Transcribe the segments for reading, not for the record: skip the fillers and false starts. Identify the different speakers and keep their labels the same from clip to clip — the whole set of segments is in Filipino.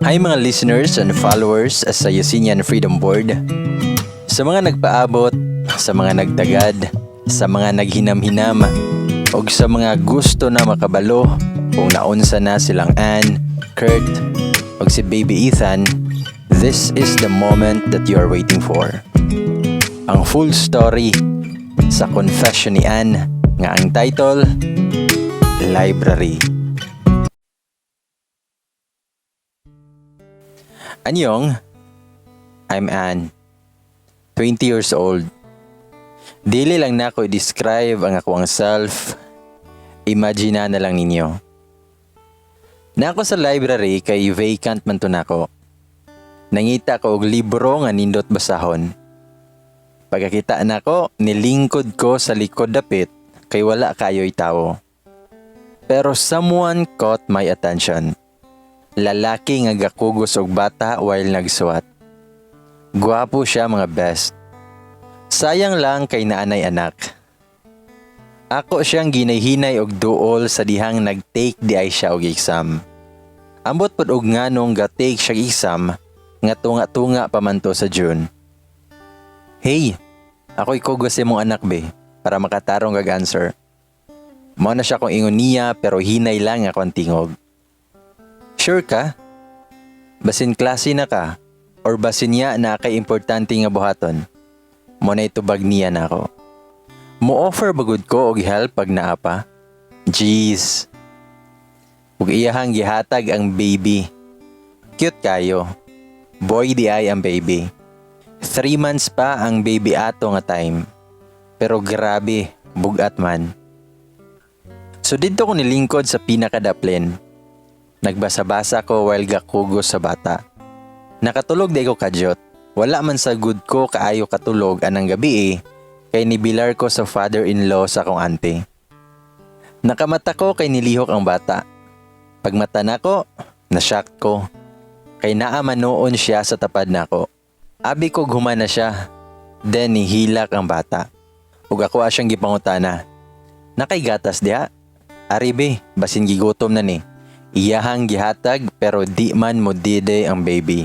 Speaker 1: Hi mga listeners and followers sa Yusinian Freedom Board. Sa mga nagpaabot, sa mga nagtagad, sa mga naghinam-hinam, o sa mga gusto na makabalo kung naunsa na silang Ann, Kurt, o si Baby Ethan, this is the moment that you are waiting for. Ang full story sa confession ni Ann nga ang title, Library. Anyong, I'm Ann, 20 years old. Dili lang na ako i-describe ang akong self, imagine na lang ninyo. Nako sa library kay vacant man to nako. Nangita ko og libro nga nindot basahon. Pagkakita nako, nilingkod ko sa likod dapit kay wala kayo'y tao. Pero someone caught my attention. Lalaki nga gakugos og bata while nagsuwat. Gwapo siya mga best. Sayang lang kay naanay anak. Ako siyang ginayhinay og duol sa dihang nag-take di ay siya og exam. Ambot pod og nganong ga-take siya exam nga tunga-tunga pa man to sa June. Hey, ako'y kugos imong anak be para makatarong kag answer. Mao na siya kung ingon niya pero hinay lang ako ang tingog. Sure ka? Basin klase na ka? Or basin niya na kay importante nga buhaton? Mo na itubag niya na ako. Mo-offer bagud ko og help pag naapa? Jeez. Ug iyahang gihatag ang baby. Cute kayo. Boy di ay ang baby. 3 months pa ang baby ato nga time. Pero grabe, bugat man. So dito ko nilingkod sa pinakadaplin. Nagbasa-basa ko while gakugos sa bata. Nakatulog di ko kadyot. Wala man sa good ko kaayo katulog anang gabi kay nibilar ko sa father-in-law sa akong auntie. Nakamata ko kay nilihok ang bata. Pagmata nako, na-shock ko. Kay naaman noon siya sa tapad nako. Abi ko humana siya. Then nihilak ang bata. Ug ako asyang gipangutana. Nakay gatas diha? Aribe, basin gigutom na ni. Iyahang gihatag pero di man mo dide ang baby.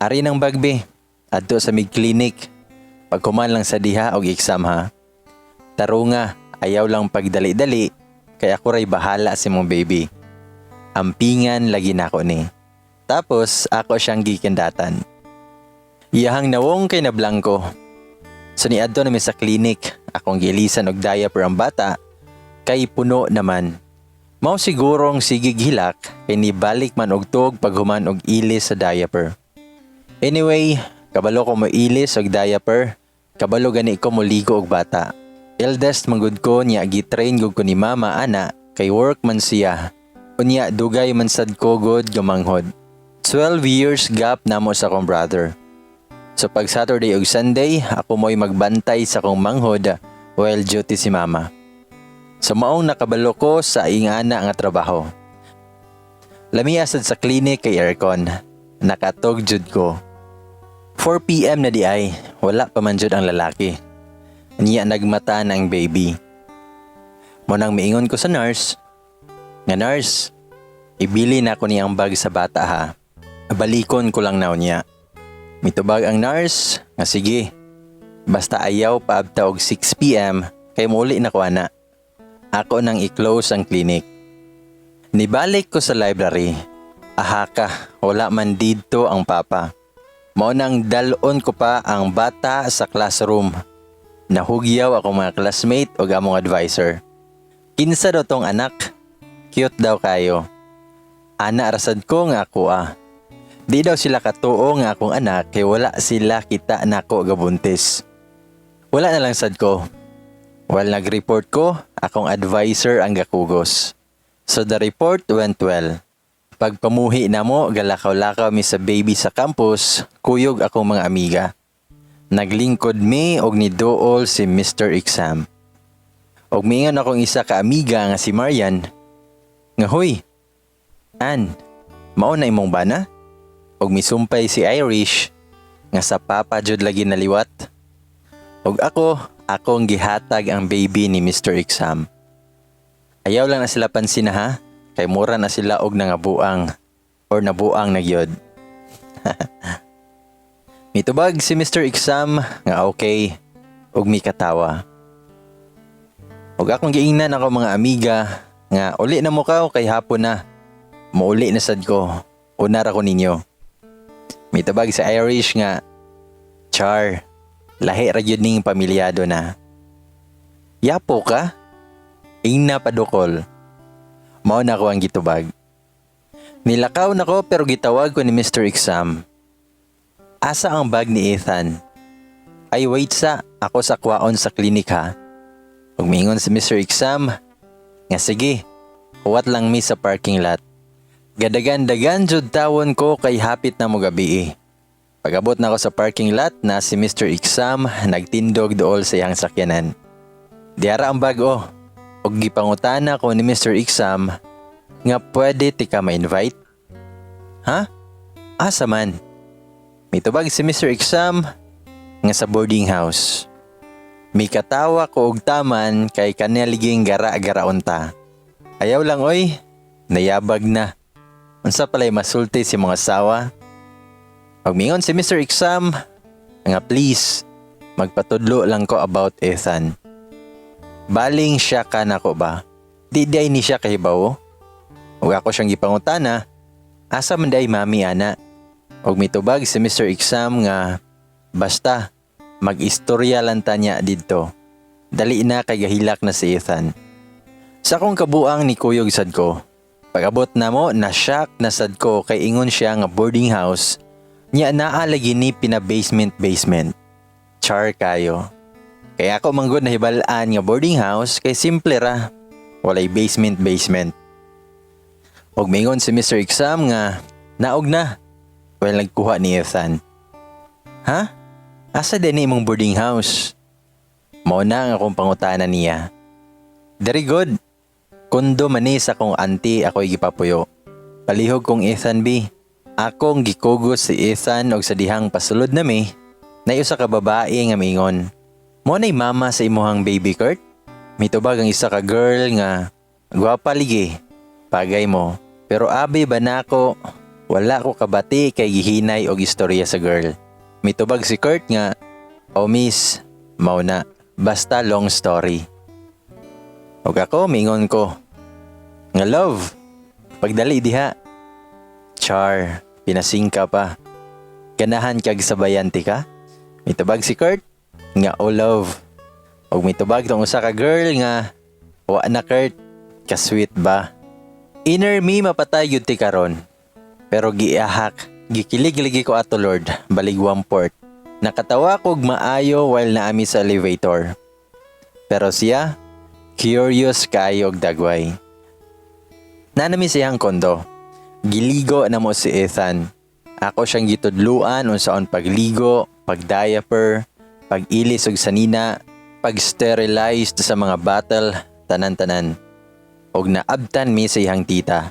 Speaker 1: Ari ng bagbe, adto sa mig clinic. Pagkuman lang sa diha og exam ha. Tarunga, ayaw lang pagdali-dali, kay ako ray bahala si mong baby. Ampingan lagi nako ni. Tapos ako siyang gikindatan. Iyahang nawong kay na blanco. So ni adto na mi sa clinic, akong gilisan og diaper ang bata, kay puno naman. Mao sigurong sigig hilak kay nibalik man og tog paghuman og ilis sa diaper. Anyway, kabalo ko mo ilis og diaper, kabalo gani ko mo ligo og bata. Eldest manggod ko niya gitrain gud ko ni mama ana kay work man siya. Unya dugay man sad ko gud gamanghod. 12 years gap namo sa akong brother. So pag Saturday ug Sunday, ako mo'y magbantay sa akong manghod while duty si mama. So maong nakabalo ko sa ingana nga trabaho. Lami asad sa klinik kay aircon. Nakatog jud ko. 4 PM na di ay, wala pa man jud ang lalaki. Niya nagmata na ang baby. Mo nang miingon ko sa nurse. Nga nurse, ibili na ako niyang bag sa bata ha. Balikon ko lang na niya. Mitubag ang nurse, nga sige. Basta ayaw pa abta og 6 PM kay muli na ko ana. Ako nang i-close ang clinic. Nibalik ko sa library. Ahaka, wala man didto ang papa. Mao nang dalon ko pa ang bata sa classroom. Nahugyaw ako mga classmate o among advisor. Kinsa daw tong anak? Cute daw kayo. Ana rasad ko nga ako Di daw sila katuo nga akong anak kay wala sila kita nako gabuntis. Wala na lang sad ko. While nag-report ko, akong advisor ang gakugos. So the report went well. Pagpamuhi na mo, galakaw-lakaw mi sa baby sa campus, kuyog akong mga amiga. Naglingkod mi og niduol si Mr. Exam. Og miingon akong isa ka amiga nga si Marian. Nga huy, Ann, mao na imong bana? Og misumpay si Irish, nga sa papa jud lagi naliwat. Og akong gihatag ang baby ni Mr. Exam. Ayaw lang na sila pansin ha, Kay mura na sila og nangabuang or nabuang na gyud. Mitubag si Mr. Exam nga okay ug mi katawa. Ug akong giingnan ako mga amiga nga uli na mo ka kay hapon na. Mauli na sad ko. Una ra ko ninyo. Mitubag si Irish nga, Char, lahi ra gyud ning pamilyado na. Yapo ka? Ingna padukol. Mao na ko ang gitubag. Nilakaw na ko pero gitawag ko ni Mr. Exam. Asa ang bag ni Ethan? Ay wait ako sa kwaon sa klinik ha. Ug mingon si Mr. Exam, nga sige, huwat lang mi sa parking lot. Gadagan-dagan jud tawon ko kay hapit na mo gabi. Pagabot na ako sa parking lot na si Mr. Exam nagtindog dool sa iyang sakyanan. Diara ang bag ug gipangutana ko ni Mr. Exam nga pwede ti ka ma-invite. Ha? Asa man? Mitubag si Mr. Exam nga sa boarding house. May katawa ko og taman kay kaniliging gara-gara unta. Ayaw lang oy, nayabag na. Unsa palay masulti si mga sawa? Pagmingon si Mr. Exam nga please, magpatudlo lang ko about Ethan. Baling siya ka na ko ba? Di ni siya kahibaw? Ug ako siyang gipangutana, asa man day mami ana? Ug mitubag si Mr. Exam nga basta mag-istorya lang ta niya didto. Dali na kay gahilak na si Ethan. Sa akong kabuang ni kuyog sad ko. Pag-abot na mo, na-shock na sad ko kay ingon siya nga boarding house niya naa lagi ni pina-basement. Char kayo. Kaya ako manggod na hibalaan nga boarding house kay simple ra. Walay basement. Ug mingon si Mr. Exam nga naog na. Well, nagkuha ni Ethan. Ha? Asa din imong boarding house? Mao na ang akong pangutana niya. Very good. Kundo manis akong auntie ako'y gipapuyo. Palihog kong Ethan B. Akong gikugos si Ethan og sa dihang pasulod na mi. Nay usa ka babae nga mingon. Mo nay mama sa imuhang baby Kurt? Mitubag ang isa ka girl nga gwapa ligi. Pagay mo. Pero abi ba nako? Wala ko kabati kay gihinay og istorya sa girl. Mitubag si Kurt nga, "Oh miss, mao na, basta long story." Ug ako mingon ko, nga love, pagdali diha. Char, pinasingka pa. Ganahan kag sabayanti ka? Mitubag si Kurt nga, "Oh love." Ug mitubag tong usa ka girl nga, "Wa na Kurt, ka-sweet ba?" Inner me mapatay gyud ti karon. Pero gikilig ligi ko ato Lord, baligwang port. Nakatawa kog maayo while naami sa elevator. Pero siya, curious kayo og dagway. Nanami siyang kondo. Giligo na mo si Ethan. Ako siyang gitudluan unsaon pagligo, pag-diaper, pag-ilis og sanina, pag-sterilized sa mga bottle, tanan-tanan. Og naabtan mi sa iyang tita.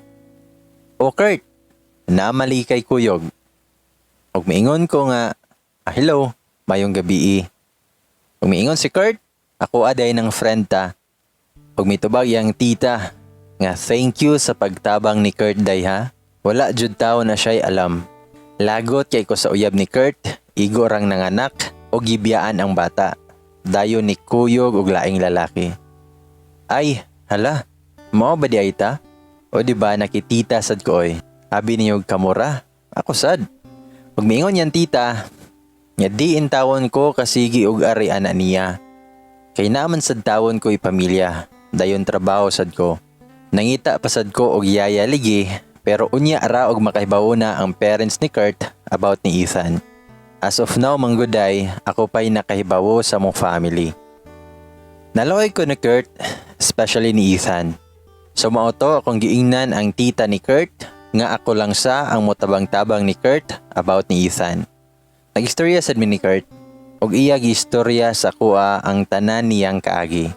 Speaker 1: "O Kurt, namali kay kuyog." Ug miingon ko nga, hello, mayong gabi." Ug miingon si Kurt, "Ako aday ng friend ta." Ug mitubag yang tita nga, "Thank you sa pagtabang ni Kurt day ha. Wala jud tawo na siya'y alam. Lagot kay ko sa uyab ni Kurt, igo rang nanganak o gibiyaan ang bata. Dayon ni kuyog og laing lalaki." Ay, hala, mao ba di ay ta? O di ba nakitita sad ko oy. Abi niyo kamura, ako sad. Ug miingon yan tita, nga diin tawon ko kasigi og ari ana niya. Kay naman sad tawon ko'y pamilya, dayon trabaho sad ko. Nangita pa sad ko og yaya ligi, pero unya ara og makahibawo na ang parents ni Kurt about ni Ethan. As of now mangguday, ako pa'y nakahibawo sa mong family. Naloy ko ni Kurt, especially ni Ethan. So mauto akong giingnan ang tita ni Kurt, nga ako lang sa ang motabang-tabang ni Kurt about ni Ethan. Nag-istorya sad mi ni Kurt, og iya gi-istorya sa kuha ang tanan niyang kaagi.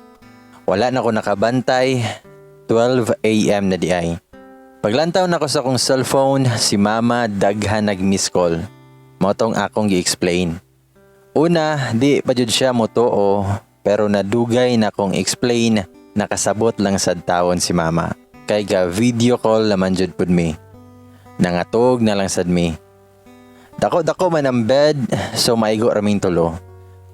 Speaker 1: Wala na ko nakabantay, 12 AM na di ay. Paglantaw na ko sa akong cellphone, si mama daghan nag-miss call. Motong akong gi-explain. Una, di pa jud siya motoo, pero nadugay na kong explain, nakasabot lang sad tawon si mama. kay ga video call naman jud pud mi. Nangatog na lang sad mi. Dako-dako man ang bed, so maigo raming tulo.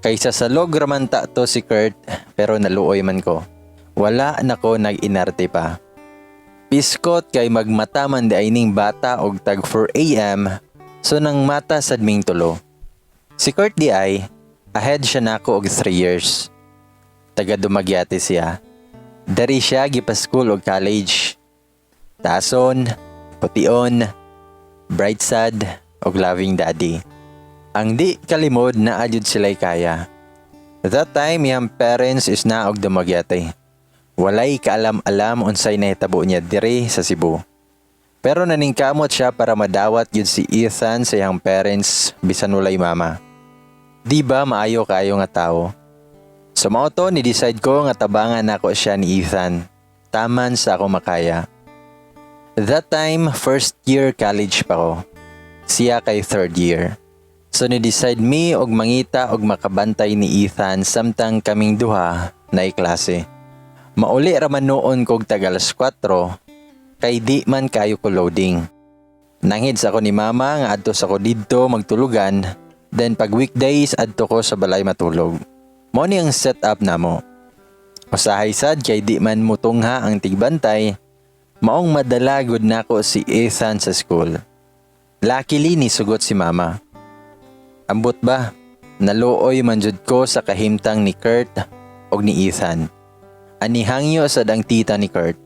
Speaker 1: Kaysa sa log raman ta to si Kurt, pero naluoy man ko. Wala na ko nag-inarte pa. Piskot kay magmata man di aining bata og tag 4 AM, so nang mata sad ming tulo. Si Kurt di ay, ahead siya nako og 3 years. Taga Dumaguete siya. Dari siya gipa-school og college. Tason, pution, bright sad, og loving daddy. Ang di kalimod na adyod sila'y kaya. That time, yung parents is na og Dumaguete. Walay kaalam-alam unsay nahitabo niya dire sa Cebu. Pero naningkamot siya para madawat yun si Ethan sa iyang parents bisan walay mama. Di ba maayo kayo nga tao? Sa mao to, ni-decide ko nga tabangan ako siya ni Ethan. Taman sa ako makaya. That time, first year college pa ko. Siya kay third year. So ni-decide me og mangita og makabantay ni Ethan samtang kaming duha na klase. Mauli raman noon kog tagalas 4 kay di man kayo ko loading. Nangid sa ako ni mama nga adto sa ko didto magtulugan, then pag weekdays adto ko sa balay matulog. Mao ni ang setup namo. Usahay sad kay di man mutungha ang tigbantay, maong madala gud nako si Ethan sa school. Luckily ni sugot si mama. Ambot ba, naluoy man jud ko sa kahimtang ni Kurt og ni Ethan. Anihangyo sa dang tita ni Kurt.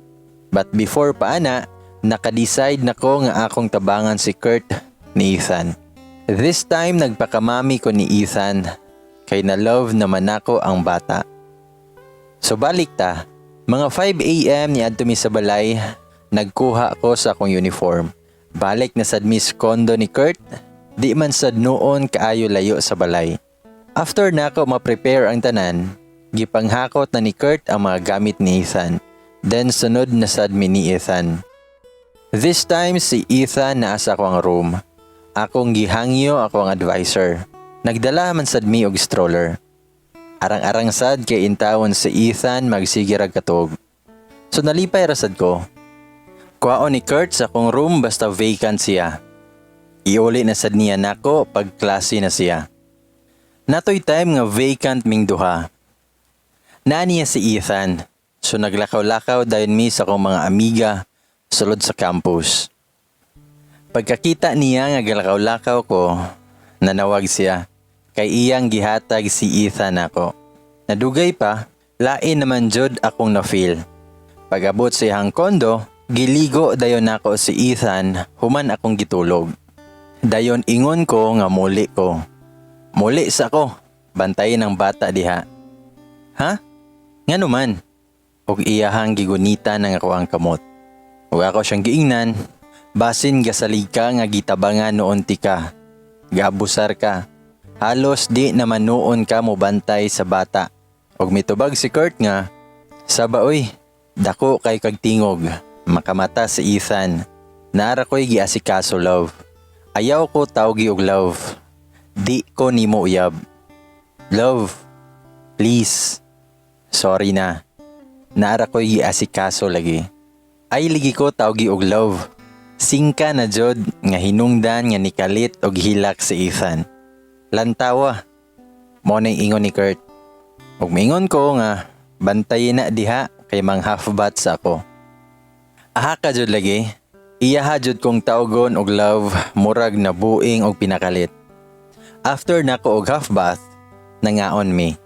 Speaker 1: But before pa ana, nakadecide na ko nga akong tabangan si Kurt ni Ethan. This time nagpakamami ko ni Ethan kay na love naman ako ang bata. So balik ta, mga 5 AM ni adto mi sa balay, nagkuha ko sa akong uniform. Balik na sad mi sa kondo ni Kurt, di man sad noon kaayo layo sa balay. After na ako ma-prepare ang tanan, gipanghakot na ni Kurt ang mga gamit ni Ethan. Then sunod na sad mi ni Ethan. This time si Ethan naasa ko ang room. Akong gihangyo ako ang advisor. Nagdala man sad mi og stroller. Arang-arang sad kay intawon si Ethan magsigirag katog. So nalipay rasad ko. Kuhaon ni Kurt sa akong room basta vacant siya. Iuli na sad niya nako pag klase na siya. Natoy time nga vacant ming duha. Naniya si Ethan. So naglakaw-lakaw dayon mi sa akong mga amiga sulod sa campus. Pagkakita niya nga galakaw-lakaw ko, nanawag siya. Kay iyang gihatag si Ethan ako. Nadugay pa, lain naman jud akong na-feel. Pag-abot sa iyang kondo, giligo dayon nako si Ethan, human akong gitulog. Dayon ingon ko nga muli ko. Muli sa ko, bantayin ang bata diha. Ha? Ngano man? Og iyahang gigunita ng ako ang kamot. Ug ako siyang giingnan, basin gasalig ka nga gitabangan noon ti ka. Gabusar ka. Halos di naman noon ka mo bantay sa bata. Og mitubag si Kurt nga, sabaoy, dako kay kagtingog, makamata si Ethan. Naara ko'y giasikaso love. Ayaw ko tawgi og love. Di ko nimo uyab. Love, please. Sorry na. Naara ko'y giasikaso lagi. Ay ligi ko tawgi og love. Singka na jod nga hinungdan nga nikalit og hilak si Ethan. Lantawa. Mo na ingon ni Kurt. Og mingon ko nga bantayin na diha kay mang half bat sa ako. Aha ka jud lagi. Iya jud kong tawgon og love, murag na buing og pinakalit. After nako og half bath, nangaon mi.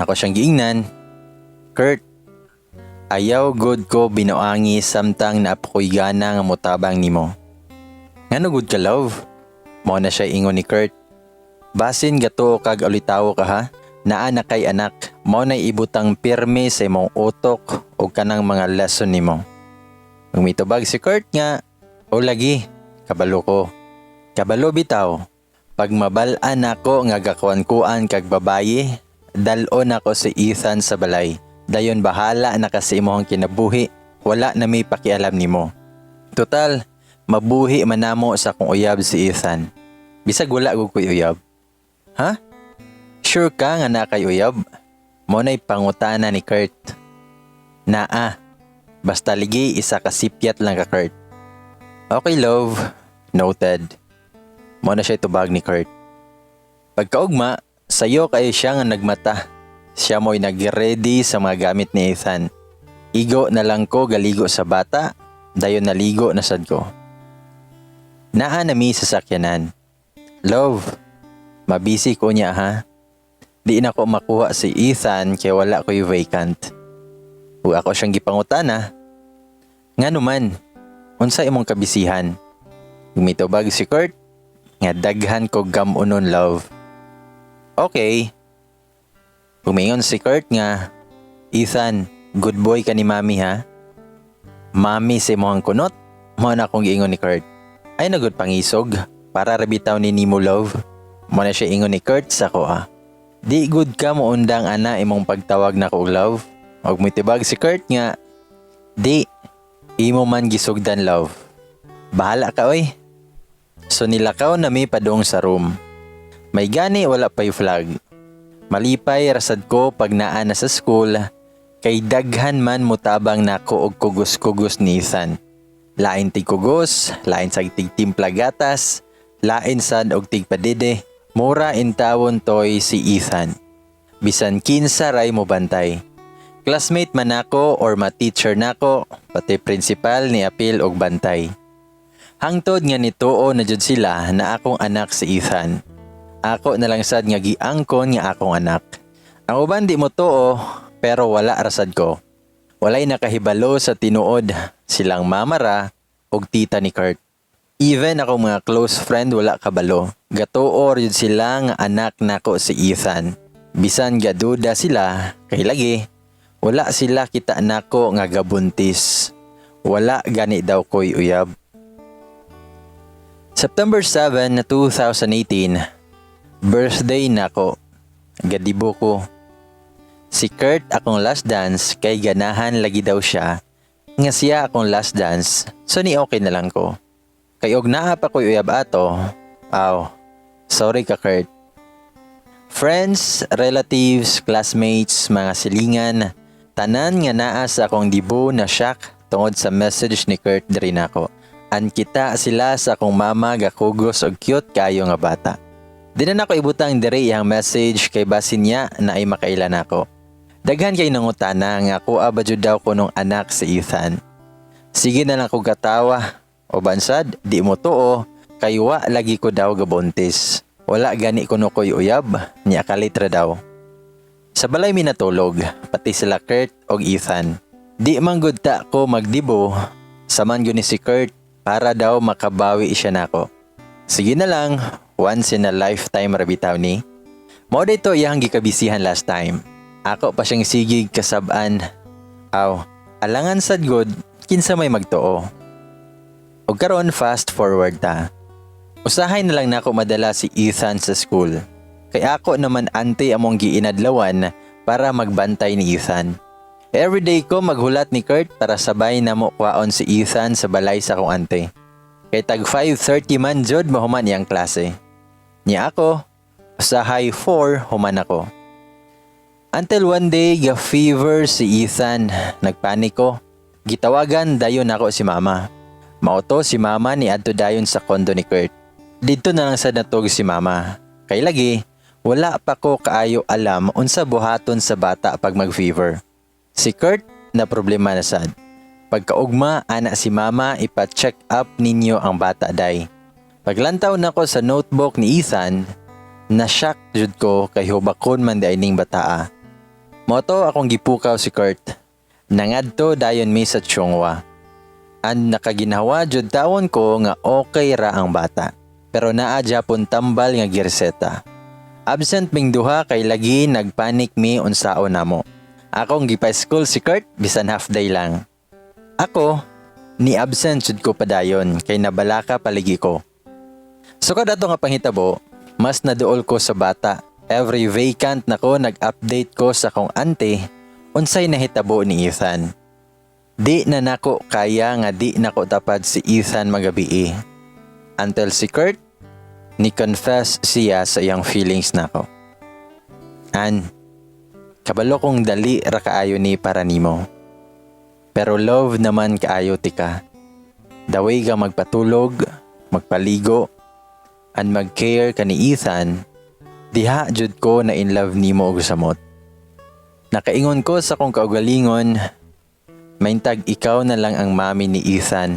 Speaker 1: Ako siyang giingnan. Kurt, ayaw good ko binuangi samtang naapokoy gana nga motabang nimo. Ngano good ka love? Mo na siya ingon ni Kurt. Basin gato kag ulitaw ka ha? Naa na kay anak, mo na ibutang pirme sa imong utok o kanang mga lesson nimo. Umitubag si Kurt nga, o lagi, kabalo ko. Kabalo bitaw, pag mabalaan ako nga gakuan-kuan kag babayi, dalon ako si Ethan sa balay. Dayon bahala na kasi imong kinabuhi, wala na may pakialam nimo. Total, mabuhi manamo sa kong uyab si Ethan. Bisag wala ko kuy uyab. Ha? Sure ka nga na kay uyab? Mo na'y pangutana ni Kurt. Naa. Basta ligi isa ka sipyat lang ka Kurt. Okay love, noted. Mo na siya tubag ni Kurt. Pagkaugma, sayo kayo siya nga nagmata. Siya mo'y nag-ready sa mga gamit ni Ethan. Igo na lang ko galigo sa bata, dayon naligo na sad ko. Naa nami sa sakyanan. Love, mabisi ko niya ha. Di na ko makuha si Ethan kaya wala ko'y vacant. Huwag ako siyang gipangutana. Nga naman, unsa imong kabisihan? Gumitubag si Kurt, nga daghan ko gamunon love. Okay. Pumingon si Kurt nga, Ethan, good boy ka ni mami ha? Mami si mohang kunot, mo na akong giingon ni Kurt. Ay nagod pangisog, para rabitaw ni Nemo love. Mo na siya ingon ni Kurt sa ko ah. Di good ka mo undang ana imong pagtawag na ko love. Og mitibag si Kurt nga, di, imo man gisugdan love. Bahala ka oy. So nilakaw na mi padung sa room. May gani wala pa'y flag. Malipay rasad ko pag naa na sa school, kay daghan man mutabang nako og kugos-kugos ni Ethan. Lain tig kugos, lain sa tig timpla gatas, lain sad og tig padede. Mura in tawon toy si Ethan. Bisan kinsa ray mo bantay. Classmate man nako or ma-teacher nako, pati principal ni apil og bantay. Hangtod nga nituo na jud sila na akong anak si Ethan. Ako na lang sad nga giangkon nga akong anak. Ang uban di mo tuo, pero wala rasad ko. Walay nakahibalo sa tinuod silang mamara og tita ni Kurt. Even akong mga close friend wala kabalo. Gatuor yun sila nga anak nako si Ethan. Bisan gaduda sila, kay lagi, wala sila kita nako nga gabuntis. Wala gani daw ko'y uyab. September 7, 2018, birthday nako. Gadibo ko. Si Kurt akong last dance kay ganahan lagi daw siya. Nga siya akong last dance, so ni okay na lang ko. Kay og naa pa ko'y uyab ato. Aw, sorry ka Kurt. Friends, relatives, classmates, mga silingan, tanan nga naa sa akong dibo na shock tungod sa message ni Kurt diri nako. An kita sila sa akong mama gakugos og cute kayo nga bata. Di na nako ibutang diri iyang message kay basin niya na ay makailan ako. Daghan kay nangutana nga kuha ba jud daw ko nung anak si Ethan. Sige na lang ko gatawa. O bansad, di mo tuo, kay wa lagi ko daw gabuntis. Wala gani ko no ko'y uyab, niya kalitra daw. Sa balay mi natulog, pati sila Kurt og Ethan. Di man gud ta ko magdibo, saman gyud ni si Kurt para daw makabawi siya nako. Sige na lang, once in a lifetime rabitaw ni. Mao dito iyang gikabisihan last time. Ako pa siyang sigig kasab-an. Aw, alangan sad good, kinsa may magtuo. O karon fast forward ta. Usahay na lang nako madala si Ethan sa school. Kay ako naman ante among giinadlawan para magbantay ni Ethan. Everyday ko maghulat ni Kurt para sabay na mo kwaon si Ethan sa balay sa akong ante. Kay tag 5:30 man jud mahuman iyang klase. Niya ako, usahay 4 human ako. Until one day ga-fever si Ethan, nagpanik ko. Gitawagan dayon ako si mama. Mauto si mama ni adto dayon sa kondo ni Kurt. Dito na lang sad natug si mama. Kay lagi, wala pa ko kaayo alam unsa buhaton sa bata pag mag-fever. Si Kurt na problema na sad. Pagkaugma, ana si mama ipa-check up ninyo ang bata day. Paglantaw nako sa notebook ni Ethan, na-shock jud ko kay hubakon man day ning bataa. Moto akong gipukaw si Kurt. Nangadto dayon mi sa Chongwa. An nakaginhawa jud tawon ko nga okay ra ang bata. Pero naa Japon tambal nga gireseta. Absent ming duha kay lagi nagpanik mi unsaon namo. Akong gipa-school si Kurt bisan half day lang. Ako ni absent jud ko padayon kay nabalaka paligi ko. Sukad ato nga panghitabo, mas naduol ko sa bata. Every vacant nako nag-update ko sa kong ante unsay nahitabo ni Ethan. Di na nako kaya nga di nako tapad si Ethan magabi. Until si Kurt, ni-confess siya sa iyang feelings nako. An, kabalo kong dali ra kaayo ni para nimo. Pero love naman kaayo tika. Daway ka magpatulog, magpaligo, and mag-care ka ni Ethan, diha jud ko na in love nimo og samot. Nakaingon ko sa kong kaugalingon, maintag ikaw na lang ang mami ni Ethan,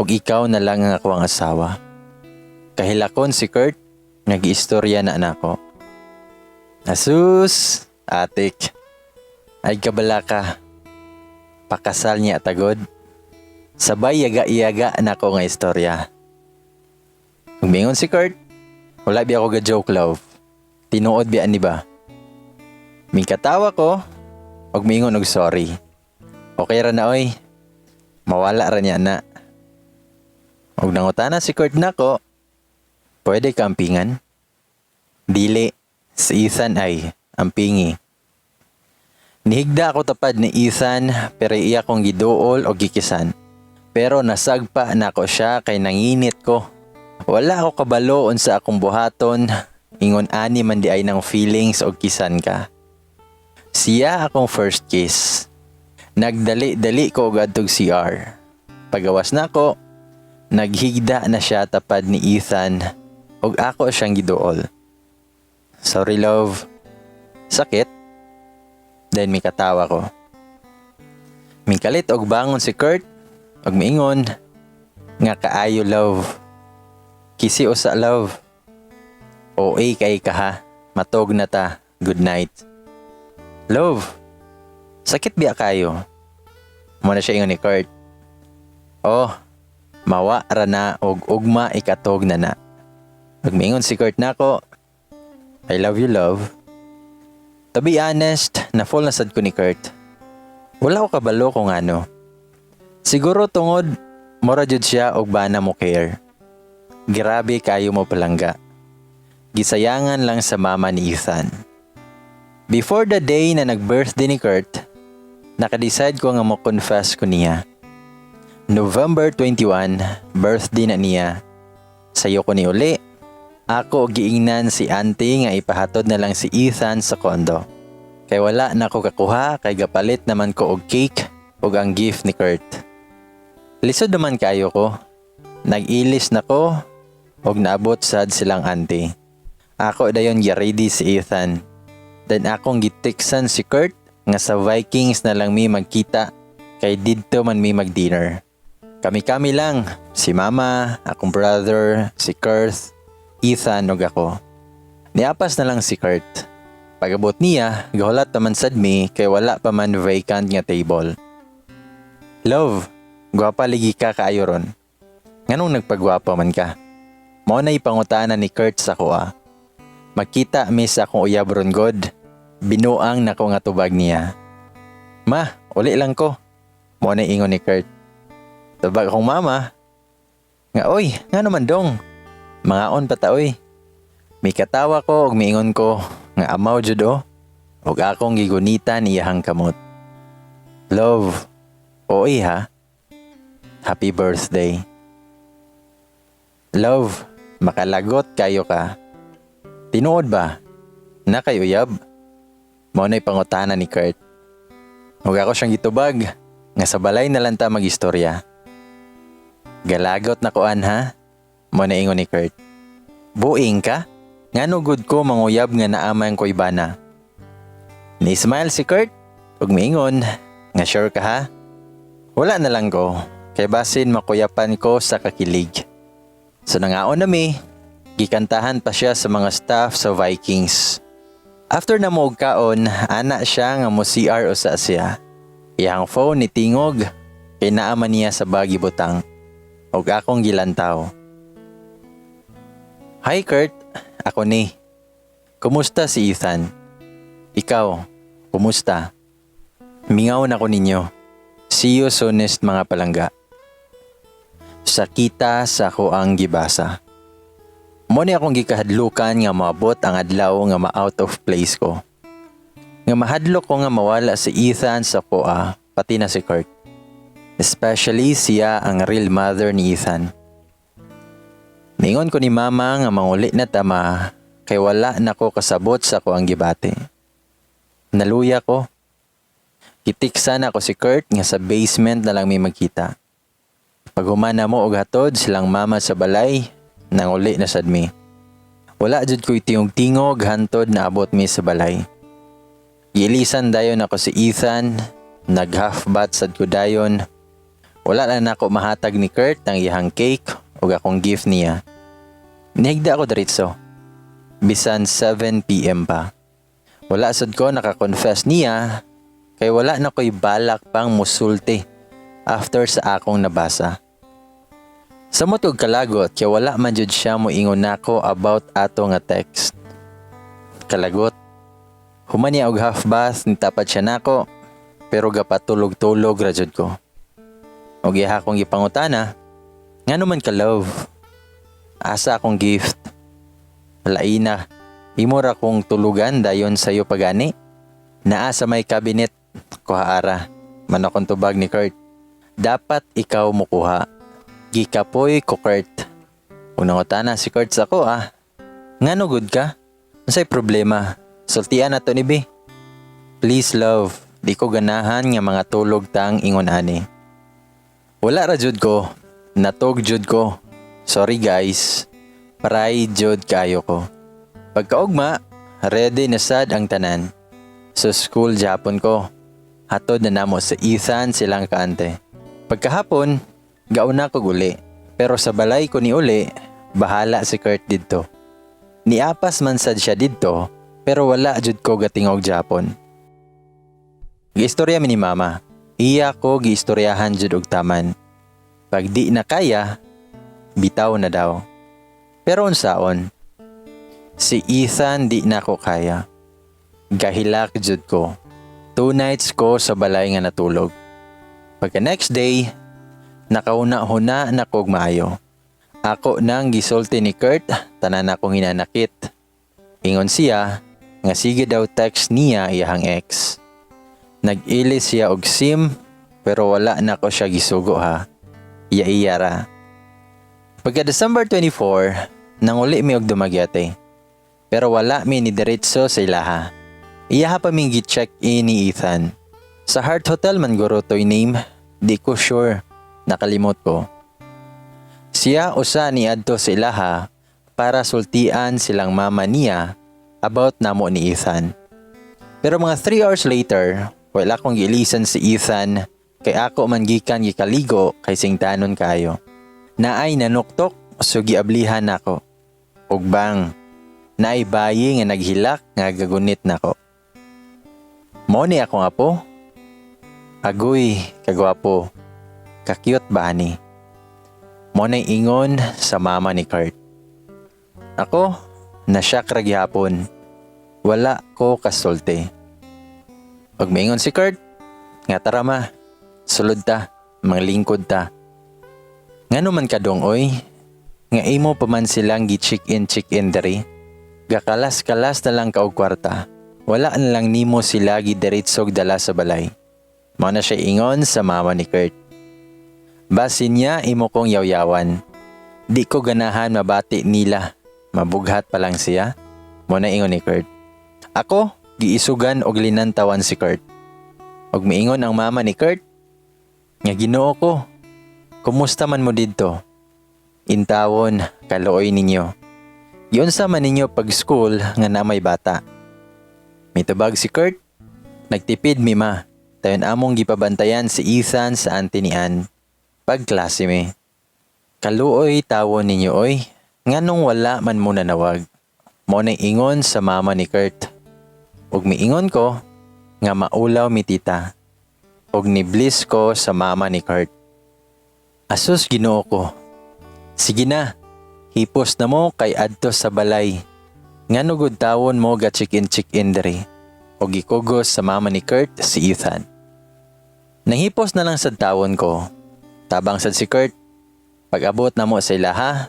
Speaker 1: ug ikaw na lang ang akong asawa. Kahilakon si Kurt, nag-iistorya na nako. Asus, atik, ay kabala ka. Pakasal niya tagod. Sabay yaga-yaga nako nga istorya. Umingon si Kurt, wala biya ako ga-joke love. Tinuod biya ni ba? Mingkatawa ko, og mingon og sorry. Okay ra na oy. Mawala ra niya na. Og nangutana si Kurt nako, pwede kampingan? Dili, si Ethan ay ampingi. Nihigda ako tapad ni Ethan pero iya kong giduol o gikisan. Pero nasagpa na ako siya kay nanginit ko. Wala ako kabalo unsa akong buhaton, ingon ani man di ay ng feelings o kisan ka. Siya akong first kiss. Nagdali-dali ko og adtog CR. Pagawas na ko, naghigda na siya tapad ni Ethan ug ako siyang giduol. Sorry love. Sakit? Then mikatawa ko. Mingkalit og bangon si Kurt ug miingon nga kaayo love. Kisi usa love. OA kay ka ha. Matog na ta. Good night. Love. Sakit biya kayo. Muna siya ingon ni Kurt. Oh, mawa ra na og ugma ikatog na na. Ug miingon si Kurt nako, I love you love. To be honest, na-fall na sad ko ni Kurt. Wala ko kabalo kung ano. Siguro tungod, mora jud siya og bana mo care. Grabe kayo mo palangga. Gisayangan lang sa mama ni Ethan. Before the day na nag-birthday ni Kurt, nakadecide ko nga mo confess ko niya. November 21, birthday na niya. Sayo ko ni uli. Ako giingnan si auntie nga ipahatod na lang si Ethan sa kondo. Kay wala na ko kakuha kay gapalit naman ko og cake ug ang gift ni Kurt. Lisod naman kayo ko. Nag-ilis na ko ug naabot sad silang auntie. Ako dayon gi-ready si Ethan. Then akong gitiksan si Kurt nga sa Vikings na lang mi magkita kay didto man mi mag-dinner. Kami-kami lang, si mama, akong brother, si Kurt, Ethan ug ako. Niapas na lang si Kurt. Pagabot niya, gahulat naman sad mi kay wala pa man vacant nga table. Love, gwapa ligi ka kaayo ron. Nganong nagpagwapa man ka? Mao na ipangutana ni Kurt sa kuha. Makita miss akong uyab ron god. Binuang nako nga tubag niya. Ma, uli lang ko. Mao na ingon ni Kurt. Tubag akong mama. Nga oy, nga naman dong. Mangaon pa ta oy. Mikatawa ko ug miingon ko nga amaw jud o. Ug akong gigunita niyahang kamot. Love, oy ha. Happy birthday. Love, makalagot kayo ka. Tinuod ba? Na kayo uyab? Mao na'y pangutana ni Kurt. Ug ako siyang gitubag nga sa balay na lang ta mag-istorya. Galagot na kuan ha? Mao na ingon ni Kurt. Buing ka? Ngano gud ko manguyab nga naamay ko ibana. Ni-smile si Kurt ug miingon nga sure ka ha? Wala na lang ko kay basin makuyapan ko sa kakilig. So nangaon na mi, gikantahan pa siya sa mga staff sa Vikings. After na mo og kaon, ana siya nga mo CR usa siya. Iyang phone ni tingog, kay naaman niya sa bagi butang. Og akong gilantaw. Hi Kurt, ako ni. Kumusta si Ethan? Ikaw, kumusta? Mingaw na ko ninyo. See you soonest mga palangga. Sakita sa ko ang gibasa. Mo ni akong gikahadlukan nga maabot ang adlaw nga ma-out of place ko. Nga mahadlok ko nga mawala si Ethan sa koa, pati na si Kurt. Especially siya ang real mother ni Ethan. Ningon ko ni mama nga manguli na tama kay wala na ko kasabot sa ko ang gibati. Naluya ko. Kitiksan ako si Kurt nga sa basement na lang may magkita. Pag humana mo og hatod silang mama sa balay, nanguli na sad mi. Wala jud ko'y tingog hantod na abot mi sa balay. Giilisan dayon ako si Ethan, nag-half bath sad ko dayon. Wala na nako mahatag ni Kurt ang iyang cake ug akong gift niya. Nihigda ako diretso. Bisan 7 PM pa. Wala sad ko naka-confess niya kay wala na ko'y balak pang musulti after sa akong nabasa. Samot og kalagot kay wala man jud siya moingon nako about ato nga text. Kalagot. Human niya og half bath nitapat siya nako pero gapatulog-tulog ra jud ko. Og iha akong gipangutana, ngano man ka love? Asa akong gift? Laina, imo ra kong tulugan dayon sayo pagani. Naa sa may cabinet, kuhaara. Manakong tubag ni Kurt. Dapat ikaw mukuha. Gikapoy ko Kurt. Unang utana si Kurt sa ko Ngano good ka? Unsay problema? Sultian nato ni B. Please love, di ko ganahan nga mga tulog tang ingon ani. Wala ra jud ko. Natog jud ko. Sorry guys. Paray jud kayo ko. Pagkaugma, ready na sad ang tanan. So school Japon ko. Hatod na namo sa Ethan silang kaante. Pagkahapon, gauna ko guli. Pero sa balay ko ni uli, bahala si Kurt didto. Niapas man sad siya didto, pero wala jud ko gatingog Japon. Giistorya mi ni mama. Iya ko giistoryahan jud og taman. Pag di na kaya, bitaw na daw. Pero unsaon? Si Ethan di na ko kaya. Gahilak jud ko. 2 nights ko sa balay nga natulog. Pagka next day, nakauna-huna na kog maayo. Ako nang gisulti ni Kurt, tanan akong hinanakit. Ingon siya, nga sige daw text niya iyahang ex. Nag-ilis siya og SIM, pero wala na ko siya gisugo ha. Iya ra. Pagka December 24, nanguli mi og dumagyate. Pero wala mi ni diretso sa ilaha. Iyaha pa ming gi-check-in ni Ethan. Sa Heart Hotel man guro to'y name, di ko sure, nakalimot ko. Siya usa ni adto sa ilaha para sultian silang mama niya about namo ni Ethan. Pero mga 3 hours later, wala akong giilisan si Ethan kay ako man gikan gikaligo kay singtanon kayo. Naay nanuktok so giablihan nako. Ug bang, naay bayi nga naghilak nga gagunit nako. Mo ni akong apo. Agoy, kagwapo. Kakyut ba ni? Mo na'y ingon sa mama ni Kurt. Ako, nasyak ra gihapon. Wala ko kasulti. Pag maingon si Kurt, nga tara ma, sulod ta, manglingkod ta. Ngano man kadong oy, nga imo pa man silang gi-check-in diri. Gakalas-kalas na lang kaog kwarta. Wala na lang nimo sila gidiritsog dala sa balay. Mao na siya ingon sa mama ni Kurt. Basin niya imo kong yawyawan. Di ko ganahan mabati nila. Mabughat pa lang siya. Mao na ingon ni Kurt. Ako, giisugan og linantawan si Kurt. Og miingon ang mama ni Kurt, nga Ginoo ko, kumusta man mo didto? Intawon, kaluoy ninyo. Giunsa man ninyo pag school nga na may bata. Mitubag si Kurt, nagtipid mi ma. Tayon among gipabantayan si Ethan sa auntie ni Ann. Pagklase mi. Kaluoy tawon ninyo oy, nganong wala man mo nanawag. Mo nang ingon sa mama ni Kurt. Ug miingon ko, nga maulaw mi tita. Ug niblis ko sa mama ni Kurt. Asus Ginoo ko. Sige na, hipos na mo kay adto sa balay. Ngano gud tawon mo ga chicken diri. O gikugos sa mama ni Kurt si Ethan. Nahipos na lang sad tawon ko. Tabang sad si Kurt. Pag-abot na mo sa ilaha,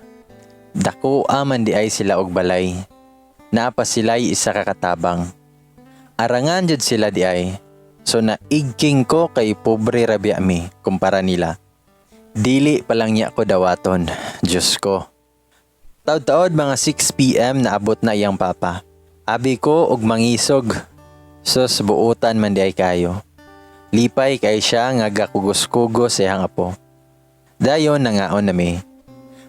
Speaker 1: dako aman di ay sila og balay. Naapa sila'y isa kakatabang. Arangan jud sila di ay. So naigking ko kay pobre rabia mi kumpara nila. Dili pa lang niya ko dawaton. Diyos ko. Taod-taod mga 6 PM na abot na iyang papa. Abi ko og mangisog. Sus buutan man di ay kayo. Lipay kay siya nga gakugos-kugos siyang apo. Dayon nangaon nami.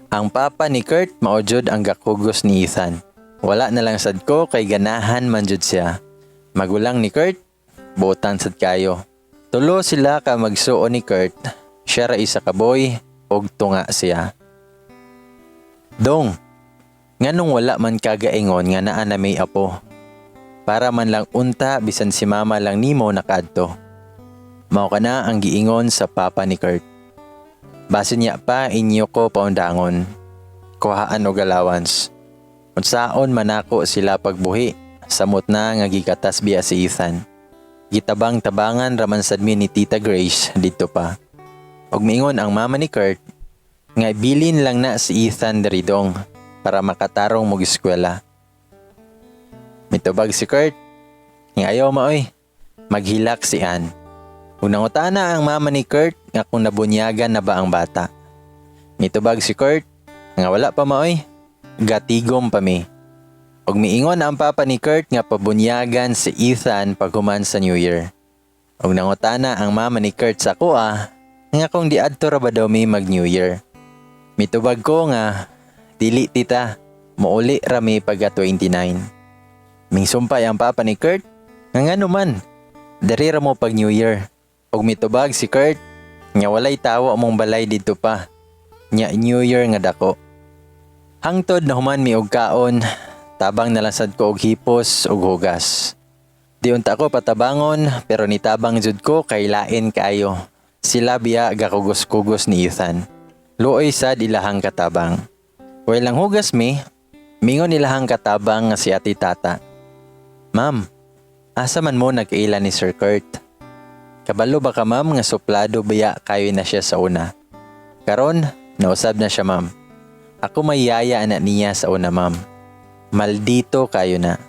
Speaker 1: Ang papa ni Kurt maojud ang gakugos ni Ethan. Wala na lang sad ko kay ganahan man jud siya. Magulang ni Kurt, buotan sad kayo. Tulo sila ka magsuon ni Kurt. Siya ra isa ka boy og tunga siya. Dong, nganong wala man kagaingon nga naa na may apo. Para man lang unta bisan si mama lang nimo nakadto. Mao kana ang giingon sa papa ni Kurt. Base niya pa inyo ko paundangon. Kuhaan og allowance. Unsaon manako sila pagbuhi. Samot na nga gigatas biya si Ethan. Gitabang-tabangan raman sad mi ni Tita Grace dito pa. Og miingon ang mama ni Kurt nga bilin lang na si Ethan diri dong para makatarong mo eskwela. Mitubag si Kurt nga ayaw maoy. Maghilak si Ann. Unang-utana ang mama ni Kurt nga kung nabunyagan na ba ang bata. Mitubag si Kurt nga wala pa maoy. Gatigom pa mi. Og miingon ang papa ni Kurt nga pabunyagan si Ethan paghuman sa New Year. Og nangutana ang mama ni Kurt sa kuha nga kung diadto ra ba daw mi mag New Year. Mitubag ko nga dili tita, mauli ra mi pagka 29. Mingsumpay ang papa ni Kurt nga ngano man diri ra mo pag New Year. Og mitubag si Kurt nga walay tawo among balay didto pa. Nya New Year nga dako. Hangtod na human mi og kaon, tabang nalasad ko og hipos og hugas. Di unta ko patabangon pero nitabang jud ko kay lain kaayo. Sila biya gakugos-kugos ni Ethan. Luoy sad ilahang katabang. Way lang hugas mi, mingon ilahang katabang nga si ati tata. Ma'am, asa man mo nagkaila ni Sir Kurt? Kabalo ba ka ma'am nga suplado biya kayo na siya sa una? Karon, nausab na siya ma'am. Ako mayaya na niya sa una ma'am. Maldito kayo na.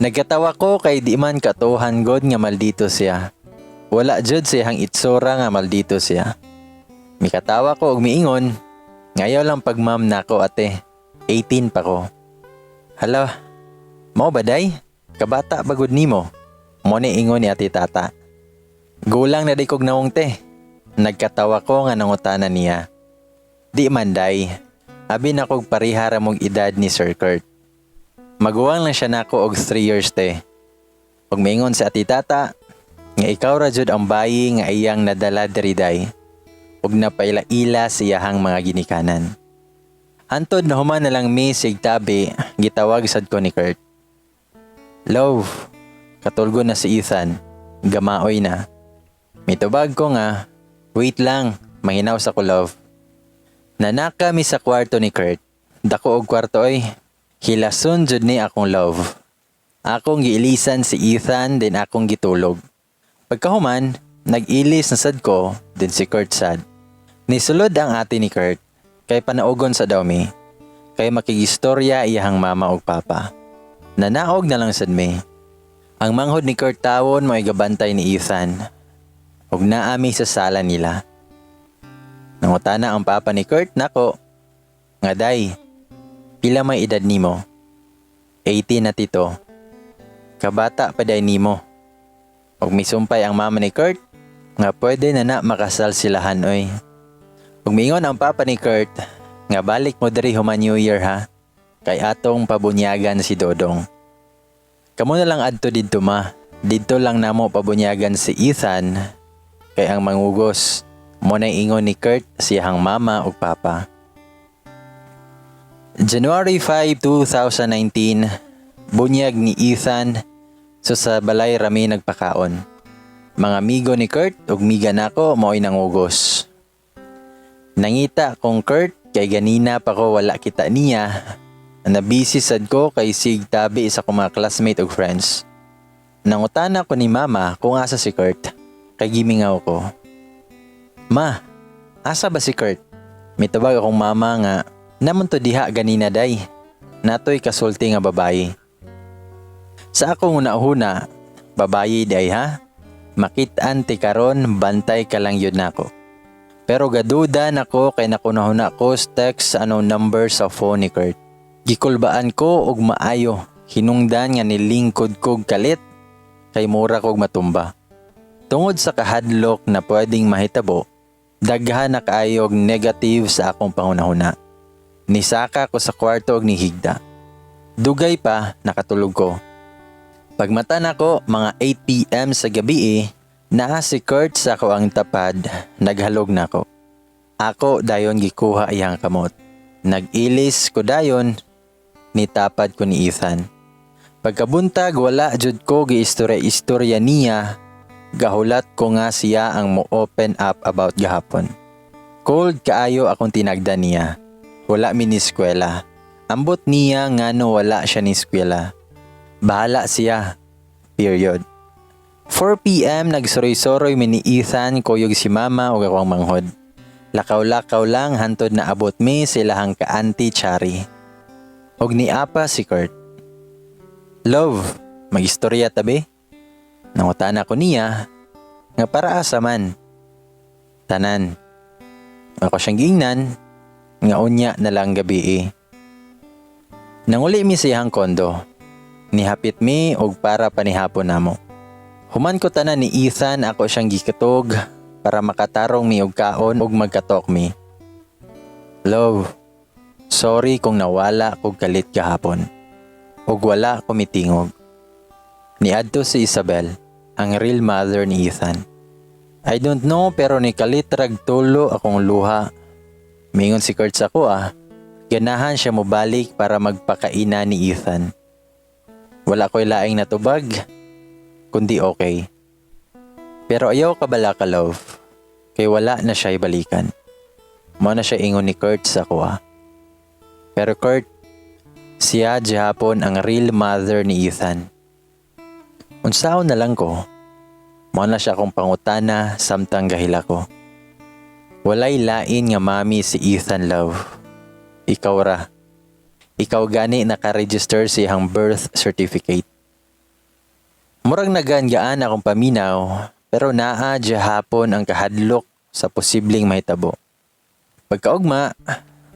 Speaker 1: Nagkatawa ko kay di man katuhan god nga maldito siya. Wala jud siyang itsura nga maldito siya. Mikatawa ko og miingon, ngayaw lang pag ma'am nako ate. 18 pa ko. Hala, mao ba day? Kabata bagod nimo. Mo ni ingon ni ati tata. Gulang na di kog nawong te. Nagkatawa ko nga nangutana niya. Di man day. Abi na kog parihara mong edad ni Sir Kurt. Maguwang lang siya nako og 3 years te. Og miingon sa ati tata, nga ikaw ra jud ang bayi nga iyang nadala diri day. Og napaila-ila siyahang mga ginikanan. Hantod na human na lang mi sigtabi, gitawag sad ko ni Kurt. Love, katulgo na si Ethan. Gamaoy na. Mitubag ko nga, wait lang, mahinaw sa ko love. Nanaka mi sa kwarto ni Kurt. Dako og kwarto oy. Hilason jud ni akong love. Akong giilisan si Ethan din akong gitulog. Pagkahuman, nag-ilis na sad ko, din si Kurt sad. Nisulod ang ate ni Kurt, kay panaugon sa daw mi. Kay makigistorya iyahang mama og papa. Nanaog na lang sad mi. Ang manghod ni Kurt tawon mo ay gabantay ni Ethan. Og naami sa sala nila. Nangutana ang papa ni Kurt nako. Nga day, pila may edad nimo? 18 na tito. Kabata pa day nimo. Og misumpay ang mama ni Kurt nga pwede na makasal silahan oy. Og miingon ang papa ni Kurt nga balik mo diri human New Year ha. Kay atong pabunyagan si Dodong. Kamo na lang adto didto ma. Didto lang namo pabunyagan si Ethan. Kay ang mangugos mo na ingon ni Kurt siyang mama ug papa. January 5, 2019, bunyag ni Ethan so sa balay rami nagpakaon. Mga amigo ni Kurt ug miga nako mao'y nangugos. Nangita kong Kurt kay ganina pa ko wala kita niya. Nabisi sad ko kay sig tabi sa akong mga classmate ug friends. Nangutana ko ni mama kung asa si Kurt. Kay gimingaw ko. Ma, asa ba si Kurt? Mitubag akong mama nga, namon to diha ganina day. Natoy kasulti nga babayi. Sa akong una-una, babayi day ha? Makit-an ti karon bantay ka lang yun nako. Pero gaduda nako kay nakunahuna ko text anong number sa phone ni Kurt. Gikulbaan ko og maayo, hinungdan nga nilingkod kog kalit, kay mura kog matumba. Tungod sa kahadlok na pwedeng mahitabo, daghan na kaayog negative sa akong pangunahuna. Nisaka ko sa kwarto og nihigda. Dugay pa, nakatulog ko. Pagmata nako mga 8 PM sa gabi naa si Kurt sa ako ang tapad, naghalog nako. Ako dayon gikuha iyang kamot. Nag-ilis ko dayon, nitapad ko ni Ethan. Pagkabuntag wala jud ko giistorya-istorya niya, gahulat ko nga siya ang mo-open up about gahapon. Cold kaayo akong tinagda niya. Wala mi ni eskwela. Ambot niya ngano wala siya ni eskwela. Bahala siya. Period. 4 PM nagsuroy-suroy mi ni Ethan kuyog si mama ug akong manghod. Lakaw-lakaw lang hantod na abot mi silahang ka-auntie Chari. Og niapa si Kurt. Love, magistorya tabi? Nangutana ko niya nga para asa man. Tanan. Ako siyang giingnan nga unya na lang gabi. Nanguli mi sa iyang kondo. Nihapit mi og para panihapon namo. Human ko tanan ni Ethan ako siyang gikatog para makatarong mi og kaon ug magkatok mi. Love, sorry kung nawala kog kalit kahapon. Ug wala ko mitingog. Niadto si Isabel, ang real mother ni Ethan. I don't know pero ni kalitrag tulo akong luha. Mingon si Kurt sa ko ganahan siya mo balik para magpakaina ni Ethan. Wala ko'y laing natubag, kundi okay. Pero ayaw ka bala ka love, kay wala na siya'y balikan. Mo na siya ingon ni Kurt sa ko Pero Kurt, siya gihapon ang real mother ni Ethan. Unsaon na lang ko, mo na siya kong pangutana samtang gahila ko. Walay lain nga mami si Ethan love. Ikaw ra. Ikaw gani naka-register sa iyang birth certificate. Murag nagaan-gaan akong paminaw, pero naa hapon ang kahadlok sa posibleng mahitabo. Pagkaugma,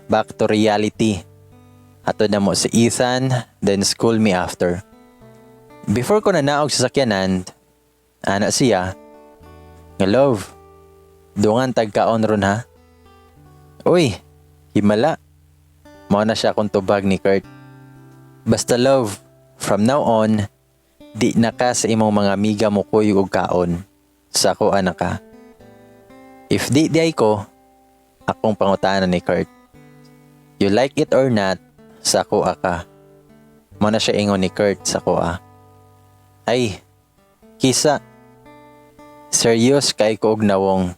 Speaker 1: back to reality. Ato na mo si Ethan, then school me after. Before ko nanaog sa sakyanan, ana siya, nga love, dungan tagkaon ron ha? Uy, himala. Mao na siya kung tubag ni Kurt. Basta love, from now on, di na ka sa imong mga amiga mo kuyog og kaon. Sa ako anak ka. If di ko, akong pangutanan ni Kurt. You like it or not, sa ako ka. Mao na siya ingon ni Kurt sa ako Ay, kisa. Serious kay ko og nawong.